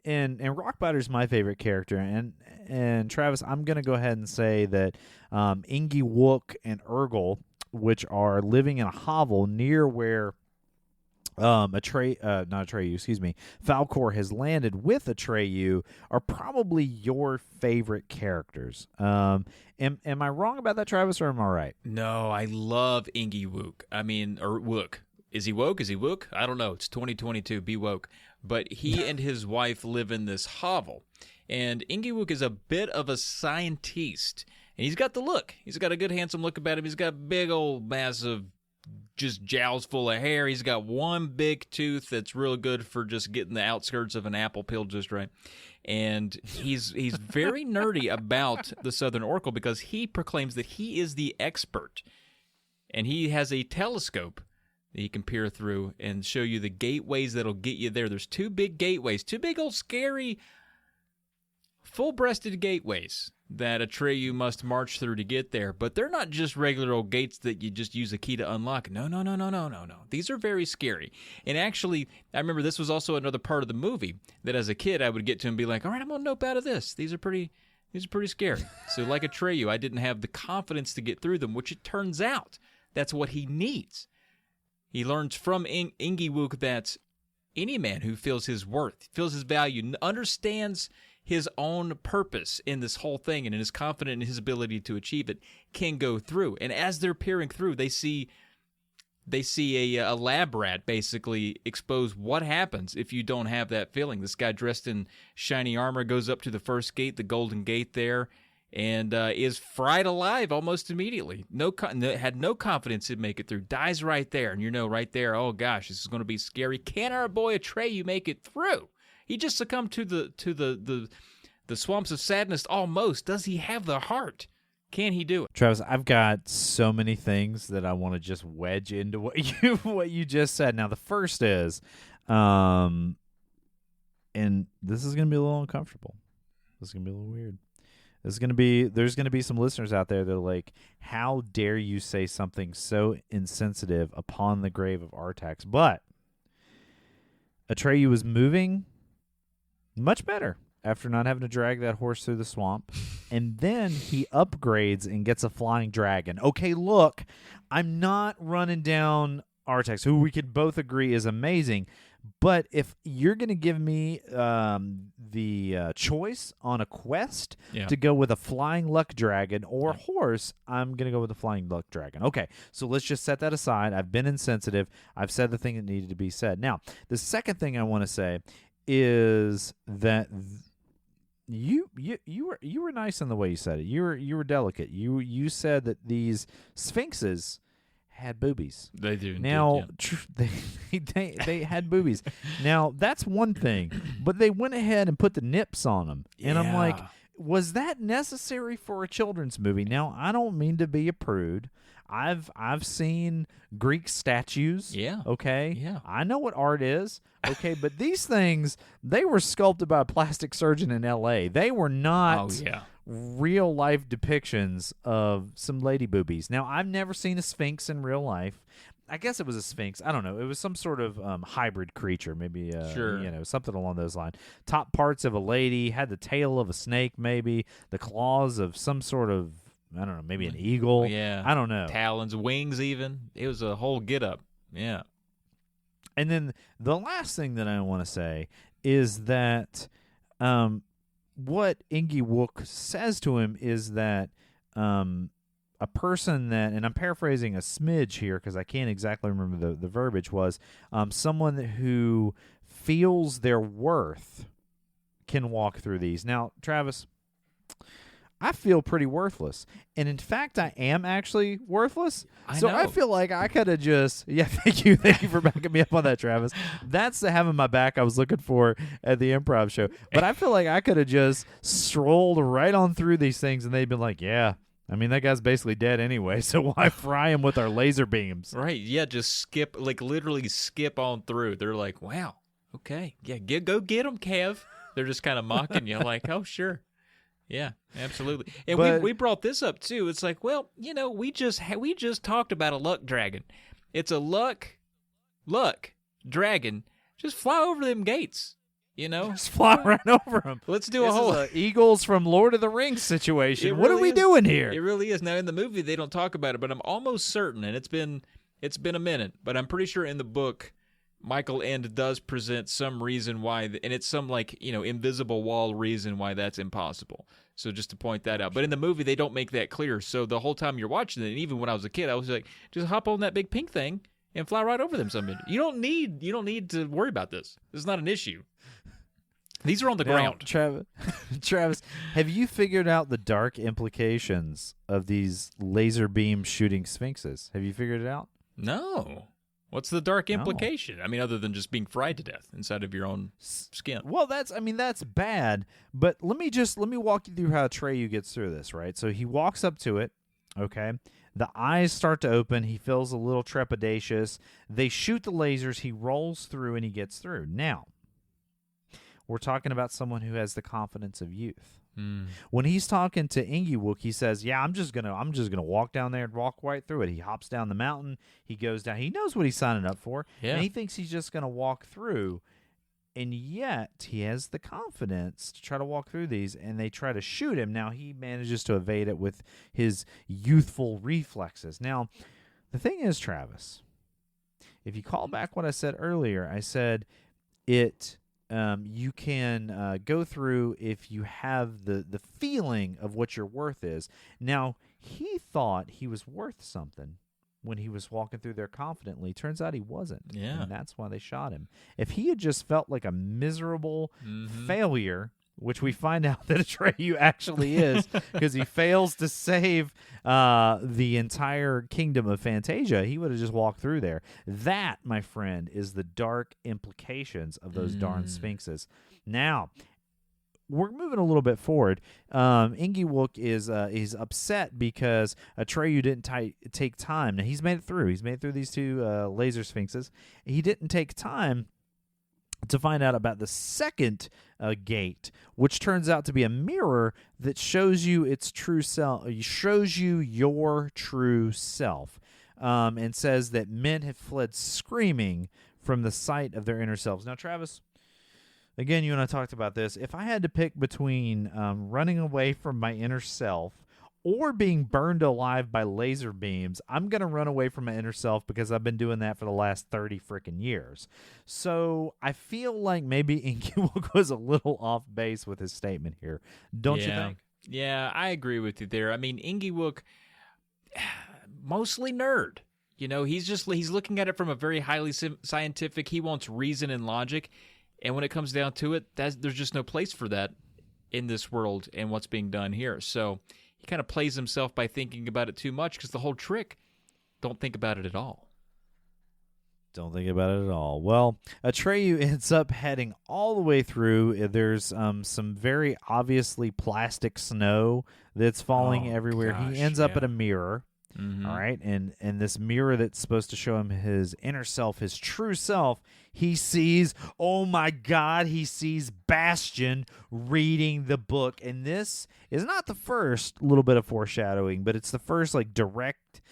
and Rockbiter's my favorite character. And Travis, I'm going to go ahead and say that Ingi Wook and Urgel, which are living in a hovel near where Falcor has landed with Atreyu are probably your favorite characters. Am I wrong about that, Travis, or am I right? No, I love Ingi Wook. I mean, or Wook. Is he woke? Is he wook? I don't know. It's 2022. Be woke. But he and his wife live in this hovel. And Ingi Wook is a bit of a scientist. And he's got the look. He's got a good, handsome look about him. He's got big old, massive, just jowls full of hair. He's got one big tooth that's real good for just getting the outskirts of an apple peeled just right. And he's very nerdy about the Southern Oracle because he proclaims that he is the expert. And he has a telescope that you can peer through and show you the gateways that'll get you there. There's 2 big gateways, 2 big old scary full-breasted gateways that Atreyu must march through to get there. But they're not just regular old gates that you just use a key to unlock. No. These are very scary. And actually, I remember this was also another part of the movie that as a kid I would get to and be like, all right, I'm going to nope out of this. These are pretty scary. So like Atreyu, I didn't have the confidence to get through them, which it turns out that's what he needs. He learns from Ingi Wook that any man who feels his worth, feels his value, understands his own purpose in this whole thing and is confident in his ability to achieve it, can go through. And as they're peering through, they see a lab rat basically expose what happens if you don't have that feeling. This guy dressed in shiny armor goes up to the first gate, the Golden Gate there, and is fried alive almost immediately. Had no confidence he'd make it through. Dies right there, and right there, oh gosh, this is going to be scary. Can our boy Atreyu make it through? He just succumbed to the swamps of sadness almost. Does he have the heart? Can he do it? Travis, I've got so many things that I want to just wedge into what you just said. Now, the first is, and this is going to be a little uncomfortable. This is going to be a little weird. There's going to be some listeners out there that are like, how dare you say something so insensitive upon the grave of Artax? But Atreyu was moving much better after not having to drag that horse through the swamp. And then he upgrades and gets a flying dragon. Okay, look, I'm not running down Artax, who we could both agree is amazing. But if you're going to give me the choice on a quest to go with a flying luck dragon or horse, I'm going to go with the flying luck dragon. Okay, so let's just set that aside. I've been insensitive. I've said the thing that needed to be said. Now, the second thing I want to say is that you were nice in the way you said it. You were delicate. You said that these sphinxes had boobies. They do. Now, they had boobies. Now, that's one thing, but they went ahead and put the nips on them. And I'm like, was that necessary for a children's movie? Now, I don't mean to be a prude. I've seen Greek statues. Yeah. Okay. Yeah. I know what art is. Okay, but these things, they were sculpted by a plastic surgeon in L.A. They were not real life depictions of some lady boobies. Now, I've never seen a sphinx in real life. I guess it was a sphinx. I don't know. It was some sort of hybrid creature, maybe something along those lines. Top parts of a lady, had the tail of a snake, maybe the claws of some sort of, I don't know, maybe an eagle. Yeah. I don't know. Talons, wings even. It was a whole get-up. Yeah. And then the last thing that I want to say is that what Ingi Wook says to him is that a person that, and I'm paraphrasing a smidge here because I can't exactly remember the verbiage, was someone who feels their worth can walk through these. Now, Travis, I feel pretty worthless. And in fact, I am actually worthless. I feel like I could have just, thank you for backing me up on that, Travis. That's the having my back I was looking for at the improv show. But I feel like I could have just strolled right on through these things and they'd been like, yeah, I mean, that guy's basically dead anyway, so why fry him with our laser beams? Right, yeah, just skip, like literally skip on through. They're like, wow, okay, yeah, go get him, Kev. They're just kind of mocking you like, oh, sure. Yeah, absolutely. And we brought this up too. It's like, well, we just talked about a luck dragon. It's a luck dragon. Just fly over them gates, Just fly right over them. Let's do a whole Eagles from Lord of the Rings situation. What are we doing here? It really is. Now in the movie they don't talk about it, but I'm almost certain, and it's been a minute, but I'm pretty sure in the book Michael End does present some reason why, and it's some invisible wall reason why that's impossible. So just to point that out. But in the movie, they don't make that clear. So the whole time you're watching it, and even when I was a kid, I was like, just hop on that big pink thing and fly right over them. You don't need to worry about this. This is not an issue. These are on the ground. Travis, have you figured out the dark implications of these laser beam shooting sphinxes? Have you figured it out? No. What's the dark implication? I mean, other than just being fried to death inside of your own skin. Well, that's bad. But let me walk you through how Atreyu gets through this, right? So he walks up to it, okay? The eyes start to open. He feels a little trepidatious. They shoot the lasers. He rolls through, and he gets through. Now, we're talking about someone who has the confidence of youth. When he's talking to Ingewook, he says, "Yeah, I'm just gonna walk down there and walk right through it." He hops down the mountain. He goes down. He knows what he's signing up for, and he thinks he's just gonna walk through. And yet, he has the confidence to try to walk through these, and they try to shoot him. Now, he manages to evade it with his youthful reflexes. Now, the thing is, Travis, if you call back what I said earlier, I said you can go through if you have the feeling of what your worth is. Now, he thought he was worth something when he was walking through there confidently. Turns out he wasn't. Yeah. And that's why they shot him. If he had just felt like a miserable failure, which we find out that Atreyu actually is, because he fails to save the entire kingdom of Fantasia, he would have just walked through there. That, my friend, is the dark implications of those darn sphinxes. Now, we're moving a little bit forward. Ingewook is upset because Atreyu didn't take time. Now, he's made it through. He's made it through these two laser sphinxes. He didn't take time to find out about the second gate, which turns out to be a mirror that shows you its true self. Shows you your true self, and says that men have fled screaming from the sight of their inner selves. Now, Travis, again, you and I talked about this. If I had to pick between running away from my inner self or being burned alive by laser beams, I'm going to run away from my inner self because I've been doing that for the last 30 freaking years. So I feel like maybe Ingewook was a little off base with his statement here. Don't you think? Yeah, I agree with you there. I mean, Ingewook, mostly nerd. You know, he's looking at it from a very highly scientific, he wants reason and logic. And when it comes down to it, there's just no place for that in this world and what's being done here. So he kind of plays himself by thinking about it too much, because the whole trick, don't think about it at all. Don't think about it at all. Well, Atreyu ends up heading all the way through. There's some very obviously plastic snow that's falling everywhere. He ends up at a mirror. All right, and this mirror that's supposed to show him his inner self, his true self, he sees, oh my God, he sees Bastian reading the book. And this is not the first little bit of foreshadowing, but it's the first direct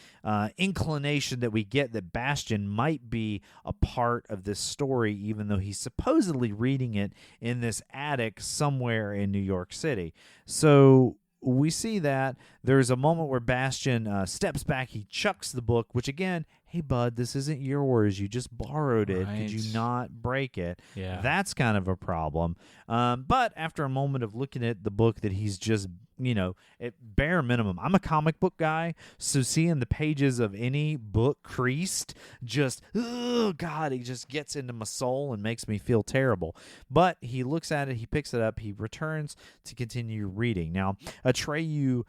inclination that we get that Bastian might be a part of this story, even though he's supposedly reading it in this attic somewhere in New York City. So we see that there's a moment where Bastian steps back. He chucks the book, which again, hey, bud, this isn't yours. You just borrowed it. Right. Could you not break it? Yeah. That's kind of a problem. But after a moment of looking at the book that he's just, at bare minimum, I'm a comic book guy, so seeing the pages of any book creased just, oh, God, it just gets into my soul and makes me feel terrible. But he looks at it, he picks it up, he returns to continue reading. Now, Atreyu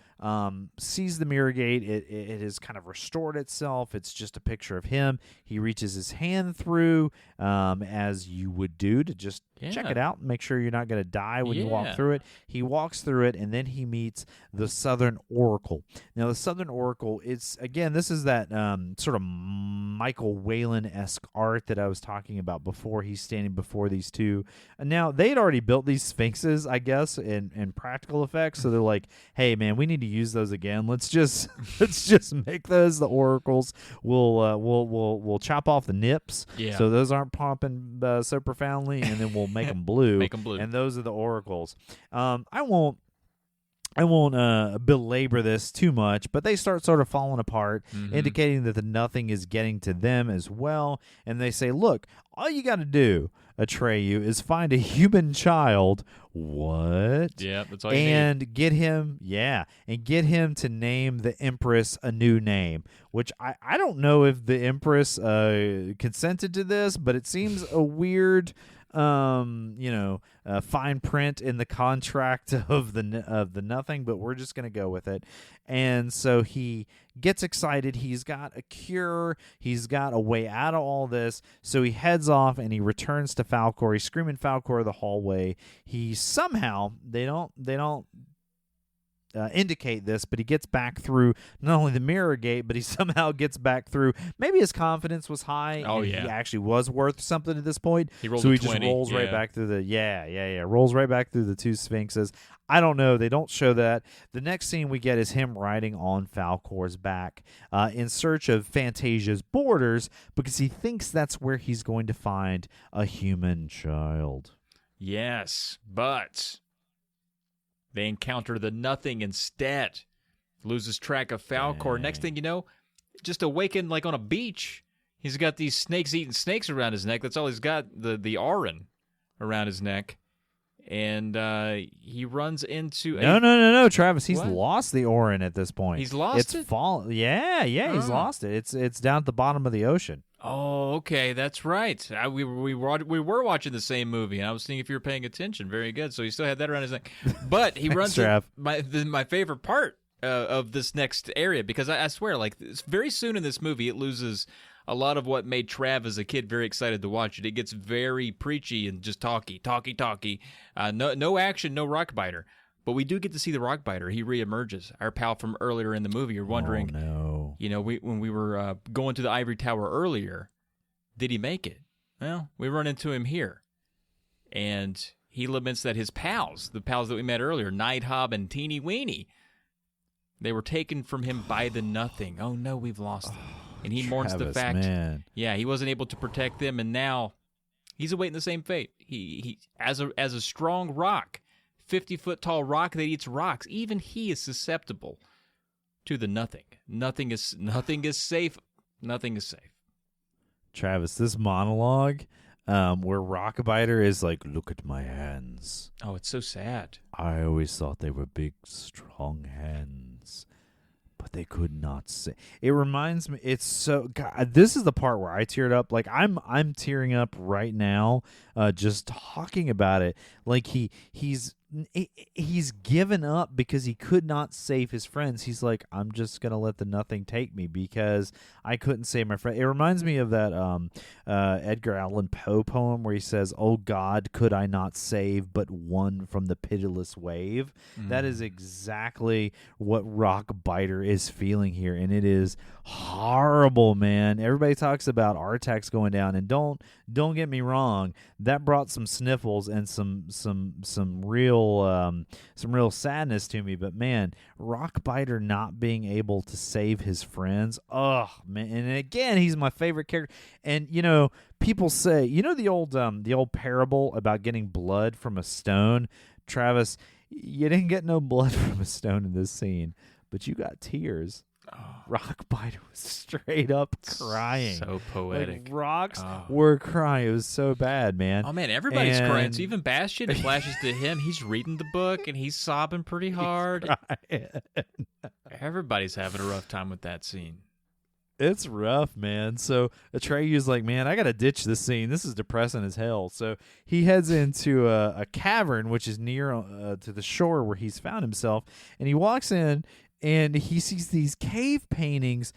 sees the mirror gate. It has kind of restored itself. It's just a picture of him. He reaches his hand through, as you would do to just check it out and make sure you're not going to die when you walk through it. He walks through it, and then he meets the Southern Oracle. Now, the Southern Oracle, this is that sort of Michael Whalen-esque art that I was talking about before. He's standing before these two. And now, they'd already built these sphinxes, I guess, in practical effects. So they're like, hey, man, we need to use those again. Let's just make those the oracles. We'll chop off the nips so those aren't popping so profoundly, and then we'll make them blue. Make them blue. And those are the oracles. I won't belabor this too much, but they start sort of falling apart, indicating that the nothing is getting to them as well. And they say, look, all you got to do, Atreyu, is find a human child. What? Yeah, that's all you need. Get him, and get him to name the Empress a new name, which I don't know if the Empress consented to this, but it seems a weird fine print in the contract of the nothing, but we're just gonna go with it. And so he gets excited. He's got a cure. He's got a way out of all this. So he heads off and he returns to Falkor. He's screaming Falkor the hallway. He somehow they don't indicate this, but he gets back through not only the mirror gate, but he somehow gets back through. Maybe his confidence was high. He actually was worth something at this point. He rolled so he 20. Just rolls right back through the rolls right back through the two sphinxes. I don't know. They don't show that. The next scene we get is him riding on Falkor's back in search of Fantasia's borders because he thinks that's where he's going to find a human child. Yes, but they encounter the nothing instead. Loses track of Falkor. Next thing you know, just awakened like on a beach. He's got these snakes eating snakes around his neck. That's all he's got, the Aran around his neck. And he runs into No, Travis. He's lost the Orin at this point. He's lost it? Yeah, he's lost it. It's down at the bottom of the ocean. Oh, okay, that's right. We were watching the same movie, and I was thinking if you were paying attention. Very good. So he still had that around his neck. But he runs Trav. my favorite part of this next area, because I swear, like, very soon in this movie, it loses a lot of what made Trav as a kid very excited to watch it. It gets very preachy and just talky. No action, no rock biter. But we do get to see the rock biter. He reemerges, our pal from earlier in the movie. You're wondering, when we were going to the Ivory Tower earlier, did he make it? Well, we run into him here. And he laments that his pals, the pals that we met earlier, Night Hob and Teeny Weeny, they were taken from him by the nothing. Oh, no, we've lost them. And he mourns the fact, he wasn't able to protect them, and now he's awaiting the same fate. He as a strong rock, 50-foot tall rock that eats rocks, even he is susceptible to the nothing. Nothing is safe. Nothing is safe. Travis, this monologue where Rockbiter is like, look at my hands. Oh, it's so sad. I always thought they were big, strong hands. But they could not say. It reminds me. It's so. God, this is the part where I teared up. Like I'm tearing up right now, just talking about it. Like he's given up because he could not save his friends. He's like, I'm just gonna let the nothing take me because I couldn't save my friend. It reminds me of that Edgar Allan Poe poem where he says, "Oh God, could I not save but one from the pitiless wave?" That is exactly what Rockbiter is feeling here, and it is horrible, man. Everybody talks about Artax going down, and don't get me wrong, that brought some sniffles and some real sadness to me. But man, Rockbiter not being able to save his friends, oh man! And again, he's my favorite character. And people say, the old parable about getting blood from a stone. Travis, you didn't get no blood from a stone in this scene, but you got tears. Rockbiter was straight up crying. So poetic. Like rocks were crying. It was so bad, man. Oh man, everybody's crying. So even Bastion, it flashes to him. He's reading the book and he's sobbing pretty hard. Everybody's having a rough time with that scene. It's rough, man. So Atreyu's like, man, I got to ditch this scene. This is depressing as hell. So he heads into a cavern, which is near to the shore where he's found himself. And he walks in and he sees these cave paintings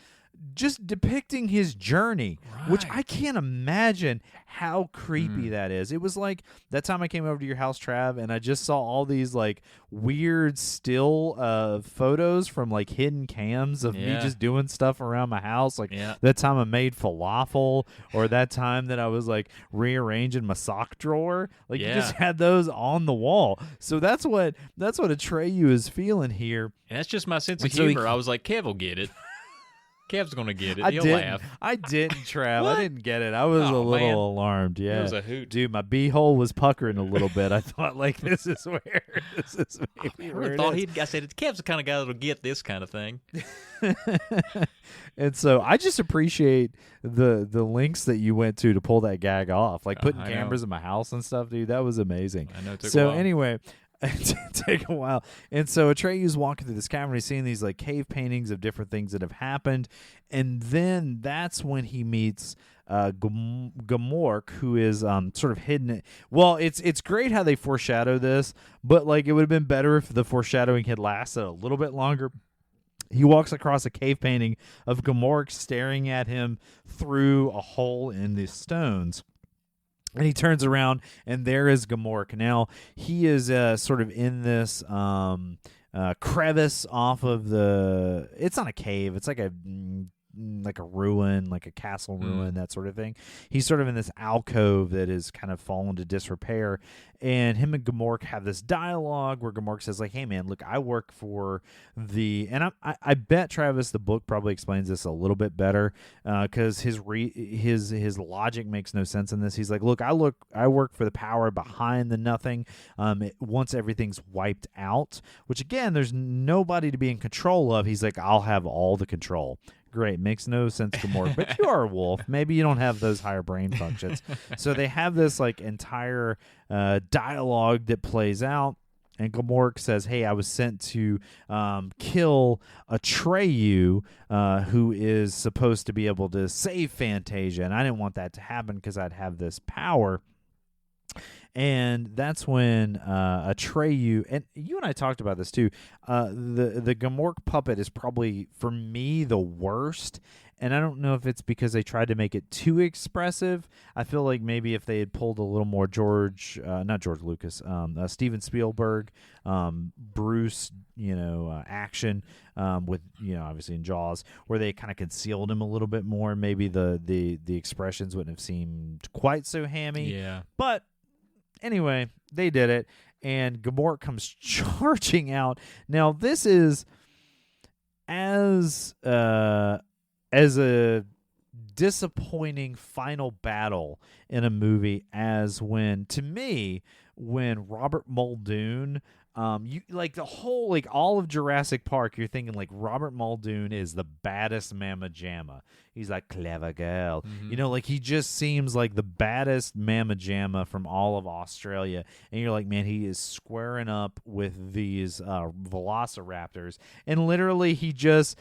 just depicting his journey, which I can't imagine how creepy that is. It was like that time I came over to your house, Trav, and I just saw all these like weird still photos from like hidden cams of me just doing stuff around my house. Like that time I made falafel, or that time that I was like rearranging my sock drawer. Like you just had those on the wall. So that's what Atreyu is feeling here. And that's just my sense of humor. I was like, Kev will get it. Kev's gonna get it. I He'll didn't. laugh. I didn't, Trav. I didn't get it. I was a little man. alarmed. Yeah, It was a hoot. Dude, my beehole was puckering a little bit. I thought, like, this is where maybe I where it thought is. I said Kev's the kind of guy that'll get this kind of thing. And so I just appreciate the links that you went to pull that gag off, like putting I cameras in my house and stuff, dude. That was amazing. I know it took a So while. anyway, it take a while. And so Atreyu's walking through this cavern. He's seeing these like cave paintings of different things that have happened, and then that's when he meets Gamork, who is sort of hidden. Well, it's great how they foreshadow this, but like it would have been better if the foreshadowing had lasted a little bit longer. He walks across a cave painting of Gamork staring at him through a hole in the stones. And he turns around, and there is Gamork. Now, he is sort of in this crevice off of the... It's not a cave. It's like a ruin, like a castle ruin, that sort of thing. He's sort of in this alcove that is kind of fallen to disrepair, and him and Gamork have this dialogue where Gamork says, like, hey, man, look, I work for the... And I bet, Travis, the book probably explains this a little bit better, because his logic makes no sense in this. He's like, look, I work for the power behind the nothing. Once everything's wiped out, which, again, there's nobody to be in control of, he's like, I'll have all the control. Great. Makes no sense, Gamork. But you are a wolf. Maybe you don't have those higher brain functions. So they have this like entire dialogue that plays out. And Gamork says, hey, I was sent to kill Atreyu, who is supposed to be able to save Fantasia. And I didn't want that to happen because I'd have this power. And that's when Atreyu, and you and I talked about this too, the Gamork puppet is probably, for me, the worst. And I don't know if it's because they tried to make it too expressive. I feel like maybe if they had pulled a little more not George Lucas, Steven Spielberg, Bruce, action with, obviously in Jaws, where they kind of concealed him a little bit more, maybe the expressions wouldn't have seemed quite so hammy. Yeah. But anyway, they did it, and Gamork comes charging out. Now, this is as a disappointing final battle in a movie as when Robert Muldoon, you like the whole, like all of Jurassic Park, you're thinking like Robert Muldoon is the baddest mamma jamma. He's like, clever girl. Mm-hmm. Like he just seems like the baddest mamma jamma from all of Australia. And you're like, man, he is squaring up with these velociraptors. And literally he just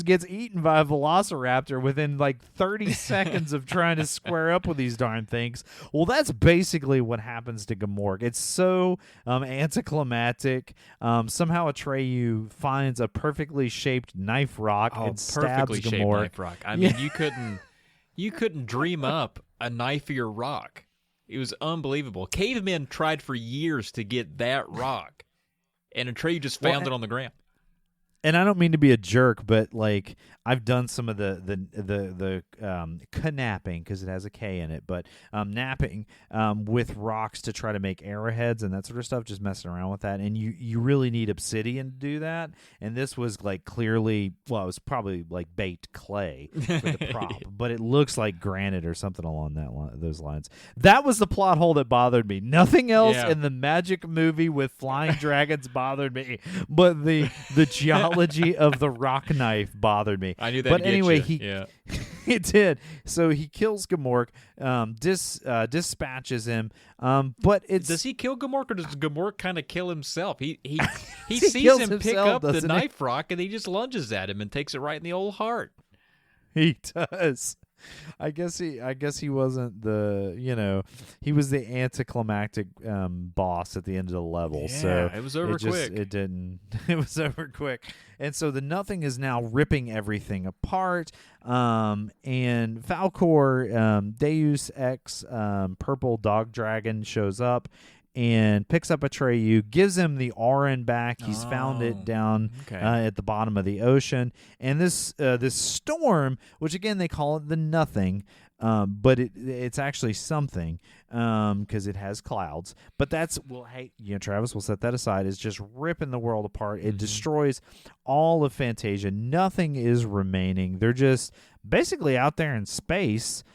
gets eaten by a velociraptor within like 30 seconds of trying to square up with these darn things. Well, that's basically what happens to Gamork. It's so anticlimactic. Somehow Atreyu finds a perfectly shaped knife rock and stabs perfectly shaped Gamork. knife rock. I mean, you couldn't dream up a knifier rock. It was unbelievable. Cavemen tried for years to get that rock, and Atreyu just found it on the ground. And I don't mean to be a jerk, but like I've done some of the knapping, because it has a K in it, but napping with rocks to try to make arrowheads and that sort of stuff, just messing around with that. And you really need obsidian to do that. And this was like clearly, well, it was probably like baked clay for the prop, but it looks like granite or something along those lines. That was the plot hole that bothered me. Nothing else in the magic movie with flying dragons bothered me, but the geology of the rock knife bothered me. I knew that. But anyway, it did. So he kills Gamork, dispatches him. But does he kill Gamork, or does Gamork kind of kill himself? He he sees him pick himself, up the knife rock, and he just lunges at him and takes it right in the old heart. He does. I guess he wasn't he was the anticlimactic boss at the end of the level. Yeah, so it was over quick. It was over quick. And so the nothing is now ripping everything apart. And Falcor, Deus Ex, purple dog dragon shows up. and picks up Atreyu, gives him the Orin back. He's found it down at the bottom of the ocean. And this storm, which again they call it the Nothing, but it's actually something because it has clouds. But that's, Travis, we'll set that aside, is just ripping the world apart. It destroys all of Fantasia. Nothing is remaining. They're just basically out there in space.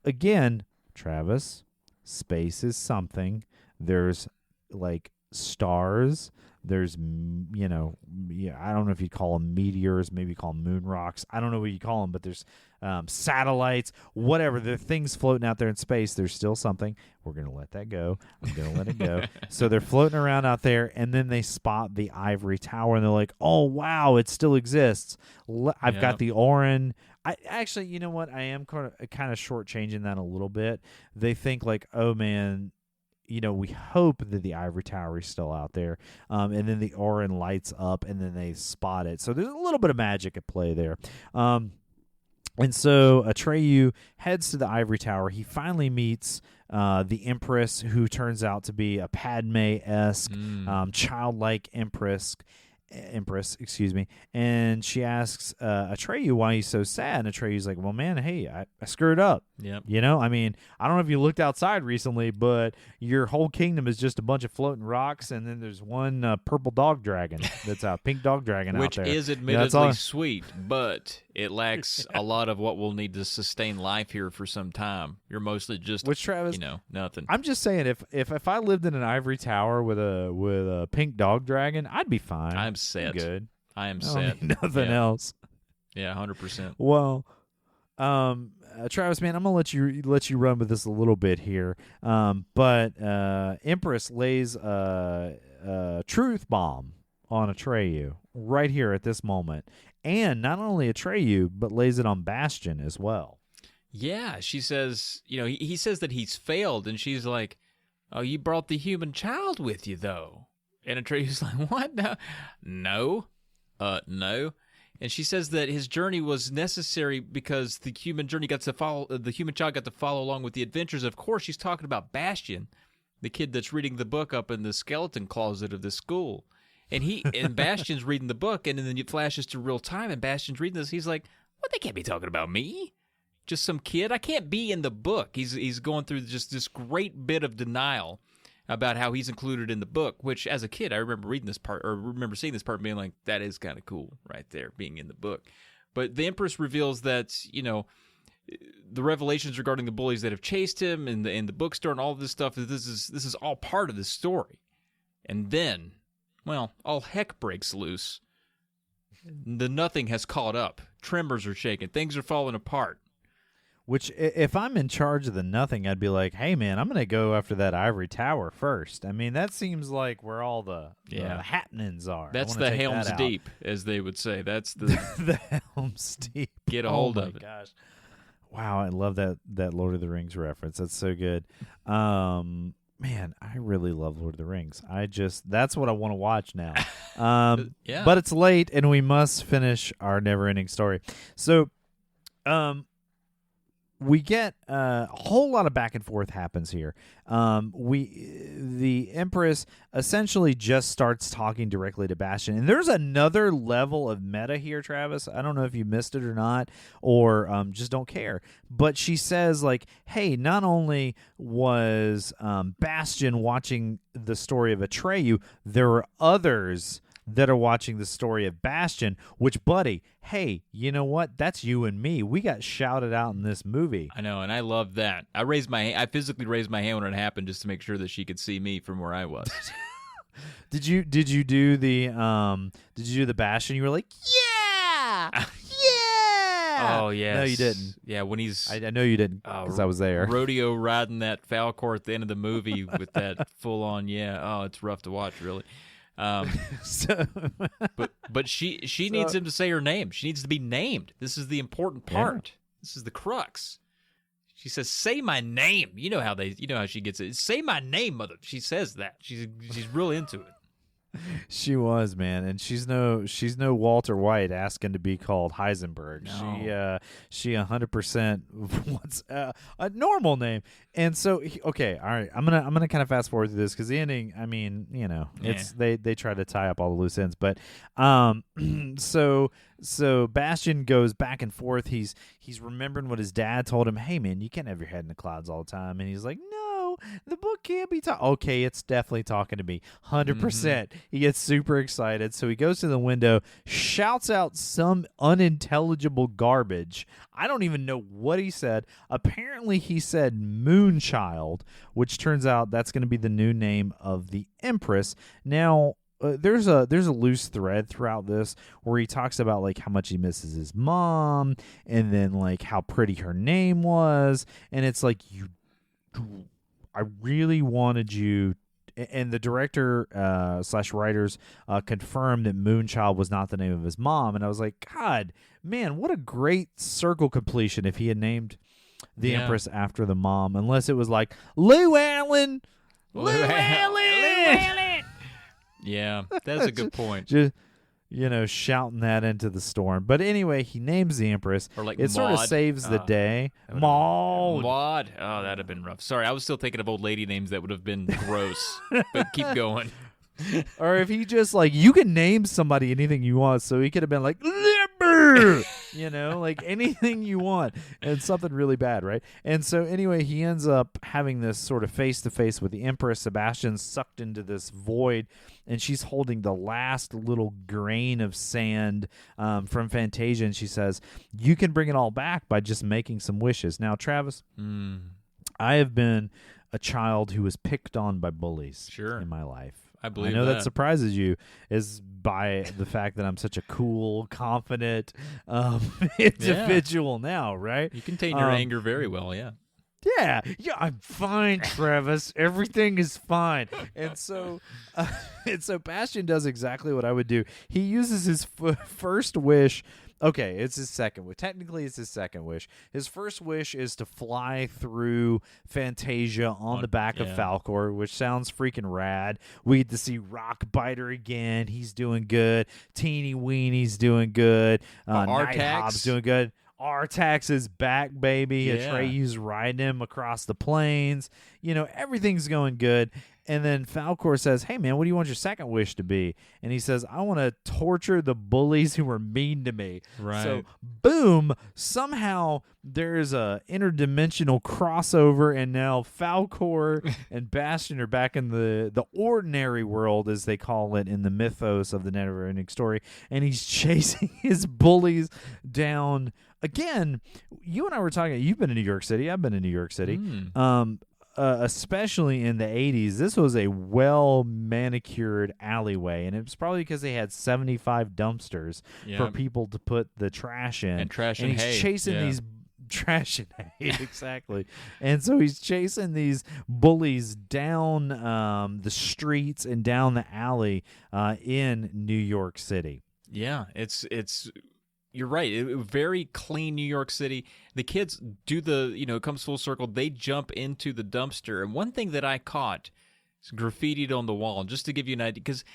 Again, Travis, space is something. There's like stars. There's, I don't know if you'd call them meteors, maybe you call them moon rocks. I don't know what you call them, but there's satellites, whatever. There are things floating out there in space. There's still something. We're going to let that go. I'm going to let it go. So they're floating around out there, and then they spot the ivory tower, and they're like, oh, wow, it still exists. I've got the Orin. I actually, you know what? I am kind of shortchanging that a little bit. They think like, oh, man, we hope that the ivory tower is still out there, and then the Orin lights up, and then they spot it. So there's a little bit of magic at play there. And so Atreyu heads to the ivory tower. He finally meets the Empress, who turns out to be a Padme-esque, childlike Empress, and she asks Atreyu why he's so sad, and Atreyu's like, well, man, hey, I screwed up. Yep. I mean, I don't know if you looked outside recently, but your whole kingdom is just a bunch of floating rocks, and then there's one purple dog dragon that's out, pink dog dragon which out there. Which is admittedly sweet, but it lacks a lot of what we'll need to sustain life here for some time. You're mostly just, Travis, nothing. I'm just saying, if I lived in an ivory tower with a pink dog dragon, I'd be fine. I'm set. Good. I am set. Nothing else. Yeah, 100%. Well, Travis, man, I'm gonna let you run with this a little bit here. But Empress lays a truth bomb on Atreyu right here at this moment, and not only Atreyu, but lays it on Bastion as well. Yeah, she says, he says that he's failed, and she's like, "Oh, you brought the human child with you, though." And Atreyu's like, "What? No, no." And she says that his journey was necessary because the human child got to follow along with the adventures. Of course, she's talking about Bastion, the kid that's reading the book up in the skeleton closet of the school. And Bastion's reading the book, and then it flashes to real time, and Bastion's reading this. He's like, "What? They can't be talking about me. Just some kid. I can't be in the book." He's going through just this great bit of denial about how he's included in the book, which as a kid I remember reading this part, or remember seeing this part and being like, that is kind of cool right there, being in the book. But the Empress reveals that, the revelations regarding the bullies that have chased him and the bookstore and all of this stuff, this is all part of the story. And then, well, all heck breaks loose. The Nothing has caught up. Tremors are shaking. Things are falling apart. Which, if I'm in charge of the Nothing, I'd be like, hey, man, I'm going to go after that ivory tower first. I mean, that seems like where all the happenings are. That's the Helm's Deep, as they would say. That's the the Helm's Deep. Get a hold of it. Gosh. Wow, I love that Lord of the Rings reference. That's so good. Man, I really love Lord of the Rings. That's what I want to watch now. Yeah. But it's late, and we must finish our NeverEnding Story. So, we get a whole lot of back and forth happens here. The Empress essentially just starts talking directly to Bastion, and there's another level of meta here, Travis. I don't know if you missed it or not, or just don't care. But she says, like, hey, not only was Bastion watching the story of Atreyu, there are others that are watching the story of Bastion, which, buddy, hey, you know what? That's you and me. We got shouted out in this movie. I know, and I love that. I physically raised my hand when it happened just to make sure that she could see me from where I was. Did you do the Bastion? You were like, yeah! Yeah! Oh, yeah. No, you didn't. Yeah, when he's... I know you didn't, because I was there. Rodeo riding that Falcor at the end of the movie with that full-on, oh, it's rough to watch, really. But she needs him to say her name. She needs to be named. This is the important part. Yeah. This is the crux. She says, "Say my name." You know how she gets it. "Say my name, mother." She says that. She's real into it. She was, man, and she's no Walter White asking to be called Heisenberg. No. She 100% wants a normal name. And so, okay, all right, I'm gonna kind of fast forward through this because the ending, I mean, it's they try to tie up all the loose ends, but so Bastian goes back and forth. He's remembering what his dad told him. Hey, man, you can't have your head in the clouds all the time, and he's like, no, the book can't be talking. Okay, it's definitely talking to me. 100%. He gets super excited. So he goes to the window, shouts out some unintelligible garbage. I don't even know what he said. Apparently he said Moonchild, which turns out that's going to be the new name of the Empress. Now, there's a loose thread throughout this where he talks about like how much he misses his mom and then like how pretty her name was, and it's like I really wanted you, and the director / writers confirmed that Moonchild was not the name of his mom, and I was like, God, man, what a great circle completion if he had named the Empress after the mom, unless it was like Lou Allen. Yeah, that's a good point. Just, shouting that into the storm. But anyway, he names the Empress. Or like it sort of saves the day. Maud. Oh, that'd have been rough. Sorry, I was still thinking of old lady names that would have been gross. But keep going. Or if he just like, you can name somebody anything you want, so he could have been like Limber, like anything you want, and something really bad, right? And so anyway, he ends up having this sort of face-to-face with the Empress. Sebastian's sucked into this void, and she's holding the last little grain of sand from Fantasia, and she says, you can bring it all back by just making some wishes. Now, Travis, I have been a child who was picked on by bullies in my life. I believe know that surprises you is by the fact that I'm such a cool, confident individual now, right? You contain your anger very well, yeah. Yeah, I'm fine, Travis. Everything is fine. And so Bastian does exactly what I would do. He uses his first wish. Okay, it's his second wish. Technically, it's his second wish. His first wish is to fly through Fantasia on the back of Falkor, which sounds freaking rad. We get to see Rockbiter again. He's doing good. Teeny Weenie's doing good. Nighthawk's doing good. Artax is back, baby. Atreyu's riding him across the plains. Everything's going good. And then Falkor says, hey, man, what do you want your second wish to be? And he says, I want to torture the bullies who were mean to me. Right. So, boom, somehow there's a interdimensional crossover, and now Falkor and Bastian are back in the ordinary world, as they call it in the mythos of the NeverEnding Story, and he's chasing his bullies down. Again, you and I were talking, you've been in New York City, I've been in New York City. Especially in the 80s, this was a well-manicured alleyway, and it was probably because they had 75 dumpsters for people to put the trash in. And trash and and he's hay. chasing these trash and hay, exactly. And so he's chasing these bullies down the streets and down the alley in New York City. Yeah, it's you're right. Very clean New York City. The kids do it comes full circle. They jump into the dumpster. And one thing that I caught is graffitied on the wall, just to give you an idea, because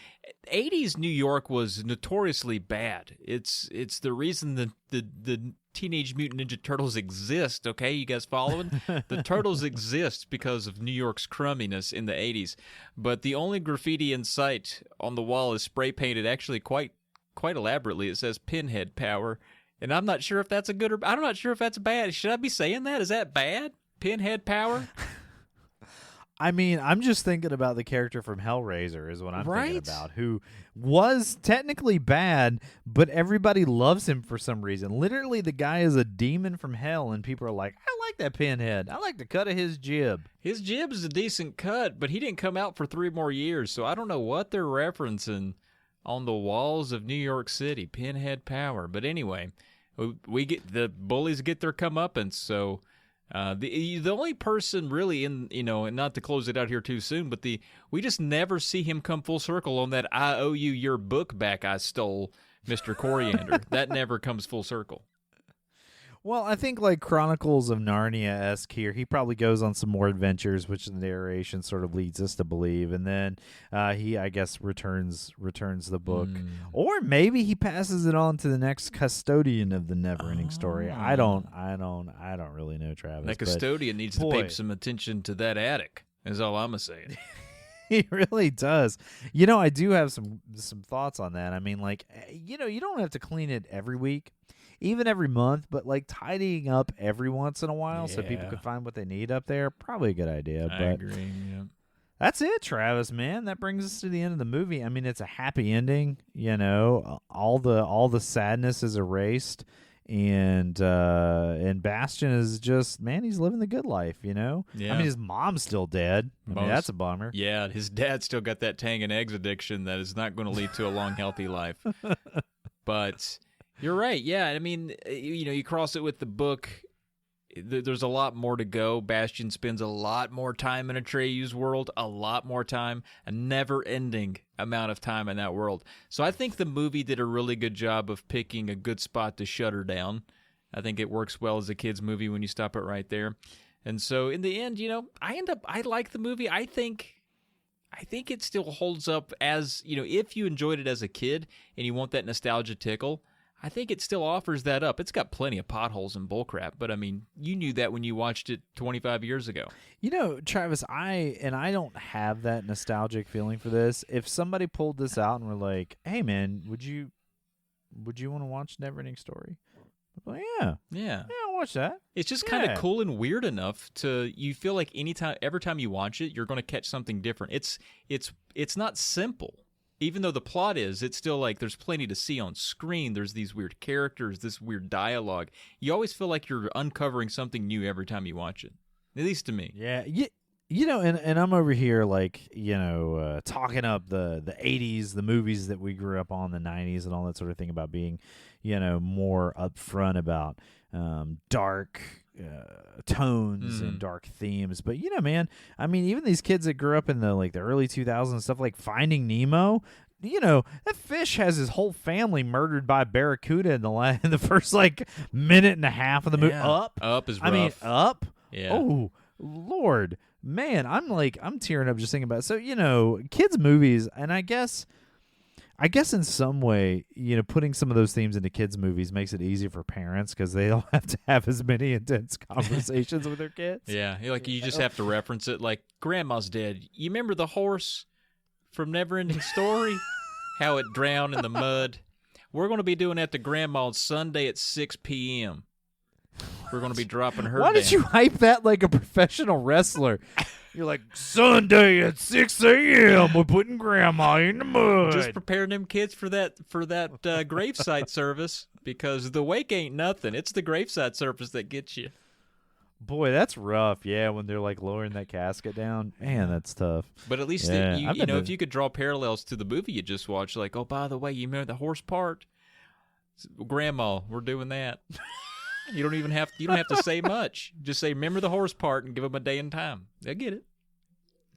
80s New York was notoriously bad. It's the reason that the Teenage Mutant Ninja Turtles exist, okay? You guys following? The Turtles exist because of New York's crumminess in the 80s. But the only graffiti in sight on the wall is spray painted actually quite elaborately. It says Pinhead Power, and I'm not sure if that's I'm not sure if that's bad. Should I be saying that? Is that bad? Pinhead Power? I mean, I'm just thinking about the character from Hellraiser is what I'm thinking about, who was technically bad, but everybody loves him for some reason. Literally, the guy is a demon from hell, and people are like, I like that Pinhead. I like the cut of his jib. His jib is a decent cut, but he didn't come out for 3 more years, so I don't know what they're referencing on the walls of New York City. Pinhead Power. But anyway, we get the bullies get their comeuppance. So the only person really in, and not to close it out here too soon, but we just never see him come full circle on that I owe you your book back I stole, Mr. Coriander. That never comes full circle. Well, I think like Chronicles of Narnia-esque here. He probably goes on some more adventures, which the narration sort of leads us to believe, and then he, I guess, returns the book, or maybe he passes it on to the next custodian of the NeverEnding Story. I don't really know, Travis. That custodian needs to pay some attention to that attic. Is all I'm saying. He really does. You know, I do have some thoughts on that. I mean, like, you know, you don't have to clean it every week, even every month, but like tidying up every once in a while so people can find what they need up there, probably a good idea. I agree. Yeah. That's it, Travis, man. That brings us to the end of the movie. I mean, it's a happy ending, you know. All the sadness is erased. And Bastion is just, man, he's living the good life, you know? Yeah. I mean, his mom's still dead. I mean, that's a bummer. Yeah, his dad's still got that Tang and eggs addiction that is not going to lead to a long, healthy life. But you're right. Yeah, I mean, you know, you cross it with the book. There's a lot more to go. Bastion spends a lot more time in Atreyu's world, a lot more time, a never-ending amount of time in that world. So I think the movie did a really good job of picking a good spot to shut her down. I think it works well as a kid's movie when you stop it right there. And so in the end, you know, I like the movie. I think it still holds up as, you know, if you enjoyed it as a kid and you want that nostalgia tickle, I think it still offers that up. It's got plenty of potholes and bullcrap, but I mean, you knew that when you watched it 25 years ago. You know, Travis, I don't have that nostalgic feeling for this. If somebody pulled this out and were like, "Hey, man, would you want to watch NeverEnding Story?" I'm like, yeah, I'll watch that. It's just kind of cool and weird enough to you feel like every time you watch it, you're going to catch something different. It's not simple. Even though the plot it's still like there's plenty to see on screen. There's these weird characters, this weird dialogue. You always feel like you're uncovering something new every time you watch it, at least to me. Yeah, you know, and I'm over here like, you know, talking up the 80s, the movies that we grew up on, the 90s and all that sort of thing about being, you know, more upfront about dark tones and dark themes. But you know, man, I mean, even these kids that grew up in the early 2000s and stuff, like Finding Nemo, you know, that fish has his whole family murdered by barracuda in the first like minute and a half of the movie. Up is rough. I mean, Up. Yeah. Oh Lord, man, I'm tearing up just thinking about it. So, you know, kids movies, and I guess in some way, you know, putting some of those themes into kids' movies makes it easier for parents because they don't have to have as many intense conversations with their kids. Yeah, you just have to reference it. Like, Grandma's dead. You remember the horse from NeverEnding Story? How it drowned in the mud? We're going to be doing that to Grandma on Sunday at 6 p.m. We're going to be dropping her Why down. did you hype that like a professional wrestler? You're like, Sunday at 6 a.m. we're putting Grandma in the mud. Just preparing them kids for that gravesite service, because the wake ain't nothing. It's the gravesite service that gets you. Boy, that's rough. Yeah, when they're like lowering that casket down. Man, that's tough. But at least you know, if you could draw parallels to the movie you just watched, like, oh, by the way, you remember the horse part? Grandma, we're doing that. You don't have to say much. Just say, remember the horse part, and give them a day and time. They'll get it.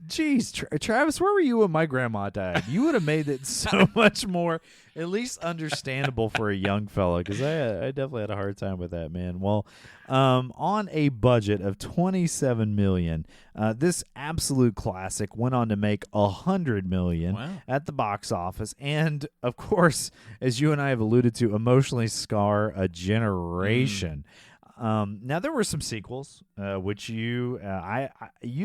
Jeez, Travis, where were you when my grandma died? You would have made it so much more, at least understandable for a young fella, because I definitely had a hard time with that, man. Well, on a budget of $27 million, this absolute classic went on to make $100 million at the box office, and of course, as you and I have alluded to, emotionally scar a generation. Now there were some sequels, which you've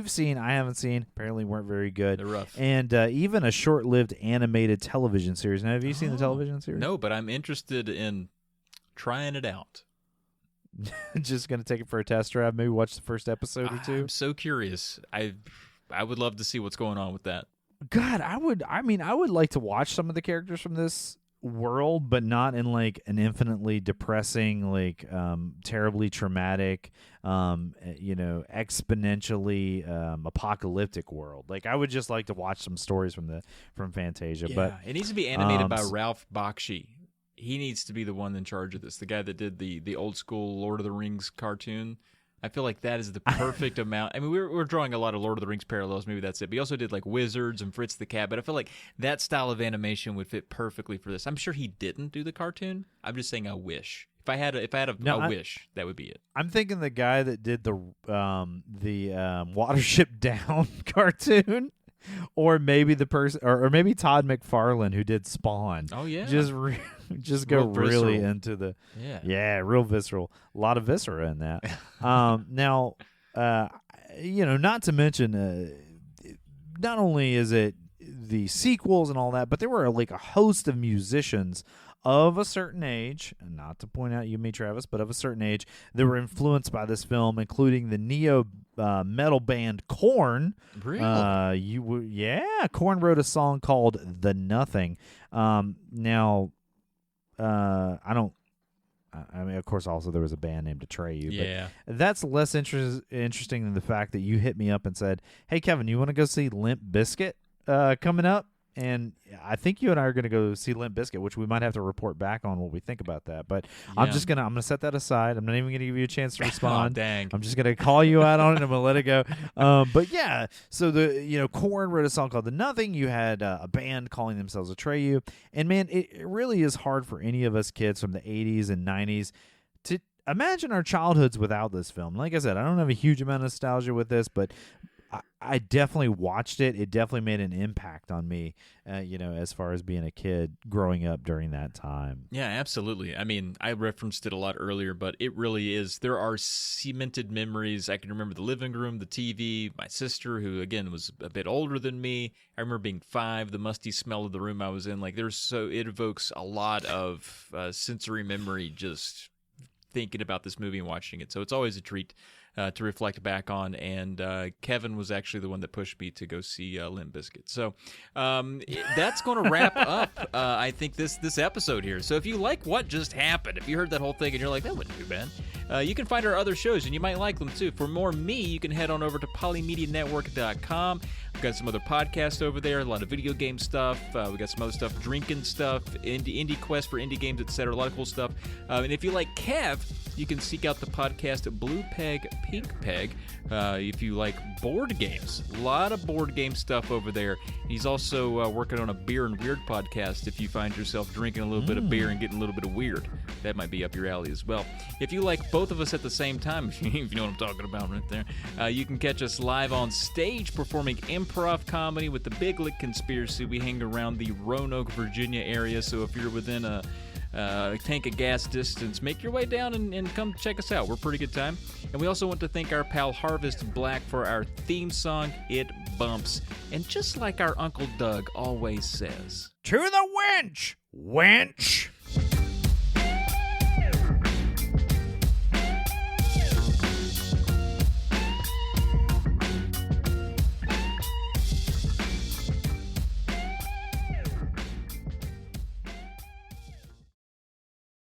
seen, I haven't seen. Apparently weren't very good. They're rough. And even a short-lived animated television series. Now, have you seen the television series? No, but I'm interested in trying it out. Just gonna take it for a test drive. Maybe watch the first episode or two. I'm so curious. I would love to see what's going on with that. God, I would like to watch some of the characters from this world, but not in like an infinitely depressing, like terribly traumatic, you know, exponentially apocalyptic world. Like, I would just like to watch some stories from Fantasia. Yeah, but it needs to be animated by Ralph Bakshi. He needs to be the one in charge of this. The guy that did the old school Lord of the Rings cartoon. I feel like that is the perfect amount. I mean, we're drawing a lot of Lord of the Rings parallels. Maybe that's it. But he also did like Wizards and Fritz the Cat. But I feel like that style of animation would fit perfectly for this. I'm sure he didn't do the cartoon. I'm just saying I wish. If I had a wish, that would be it. I'm thinking the guy that did the Watership Down cartoon, or maybe the person, or maybe Todd McFarlane who did Spawn. Oh yeah, just go really into the real visceral. A lot of viscera in that. Now, not to mention, not only is it the sequels and all that, but there were like a host of musicians of a certain age, and not to point out you, me, Travis, but of a certain age, that were influenced by this film, including the neo metal band Korn. Really? Korn wrote a song called "The Nothing." I mean, of course, also there was a band named Atreyu. Yeah. But that's less interesting than the fact that you hit me up and said, "Hey, Kevin, you want to go see Limp Bizkit coming up?" And I think you and I are going to go see Limp Bizkit, which we might have to report back on what we think about that. But I'm going to set that aside. I'm not even going to give you a chance to respond. Oh, dang. I'm just going to call you out on it and I'm going to let it go. But yeah, so Korn wrote a song called "The Nothing." You had a band calling themselves Atreyu. And man, it really is hard for any of us kids from the 80s and 90s to imagine our childhoods without this film. Like I said, I don't have a huge amount of nostalgia with this, but I definitely watched it. It definitely made an impact on me, as far as being a kid growing up during that time. Yeah, absolutely. I mean, I referenced it a lot earlier, but it really is. There are cemented memories. I can remember the living room, the TV, my sister, who, again, was a bit older than me. I remember being 5, the musty smell of the room I was in. Like, it evokes a lot of sensory memory just thinking about this movie and watching it. So it's always a treat to reflect back on, and Kevin was actually the one that pushed me to go see Limp Bizkit. So that's going to wrap up, I think, this episode here. So if you like what just happened, if you heard that whole thing and you're like, that wasn't too bad, you can find our other shows, and you might like them too. For more me, you can head on over to polymedianetwork.com. We've got some other podcasts over there, a lot of video game stuff. We got some other stuff, drinking stuff, indie quest for indie games, etc. A lot of cool stuff. And if you like Kev, you can seek out the podcast Blue Peg, Pink Peg. If you like board games, a lot of board game stuff over there. He's also working on a beer and weird podcast. If you find yourself drinking a little bit of beer and getting a little bit of weird, that might be up your alley as well. If you like both of us at the same time, if you know what I'm talking about right there, you can catch us live on stage performing improv comedy with the Big Lick Conspiracy. We hang around the Roanoke, Virginia area, so if you're within a tank of gas distance, make your way down and come check us out. We're a pretty good time. And we also want to thank our pal Harvest Black for our theme song, It Bumps. And just like our Uncle Doug always says, to the wench, wench!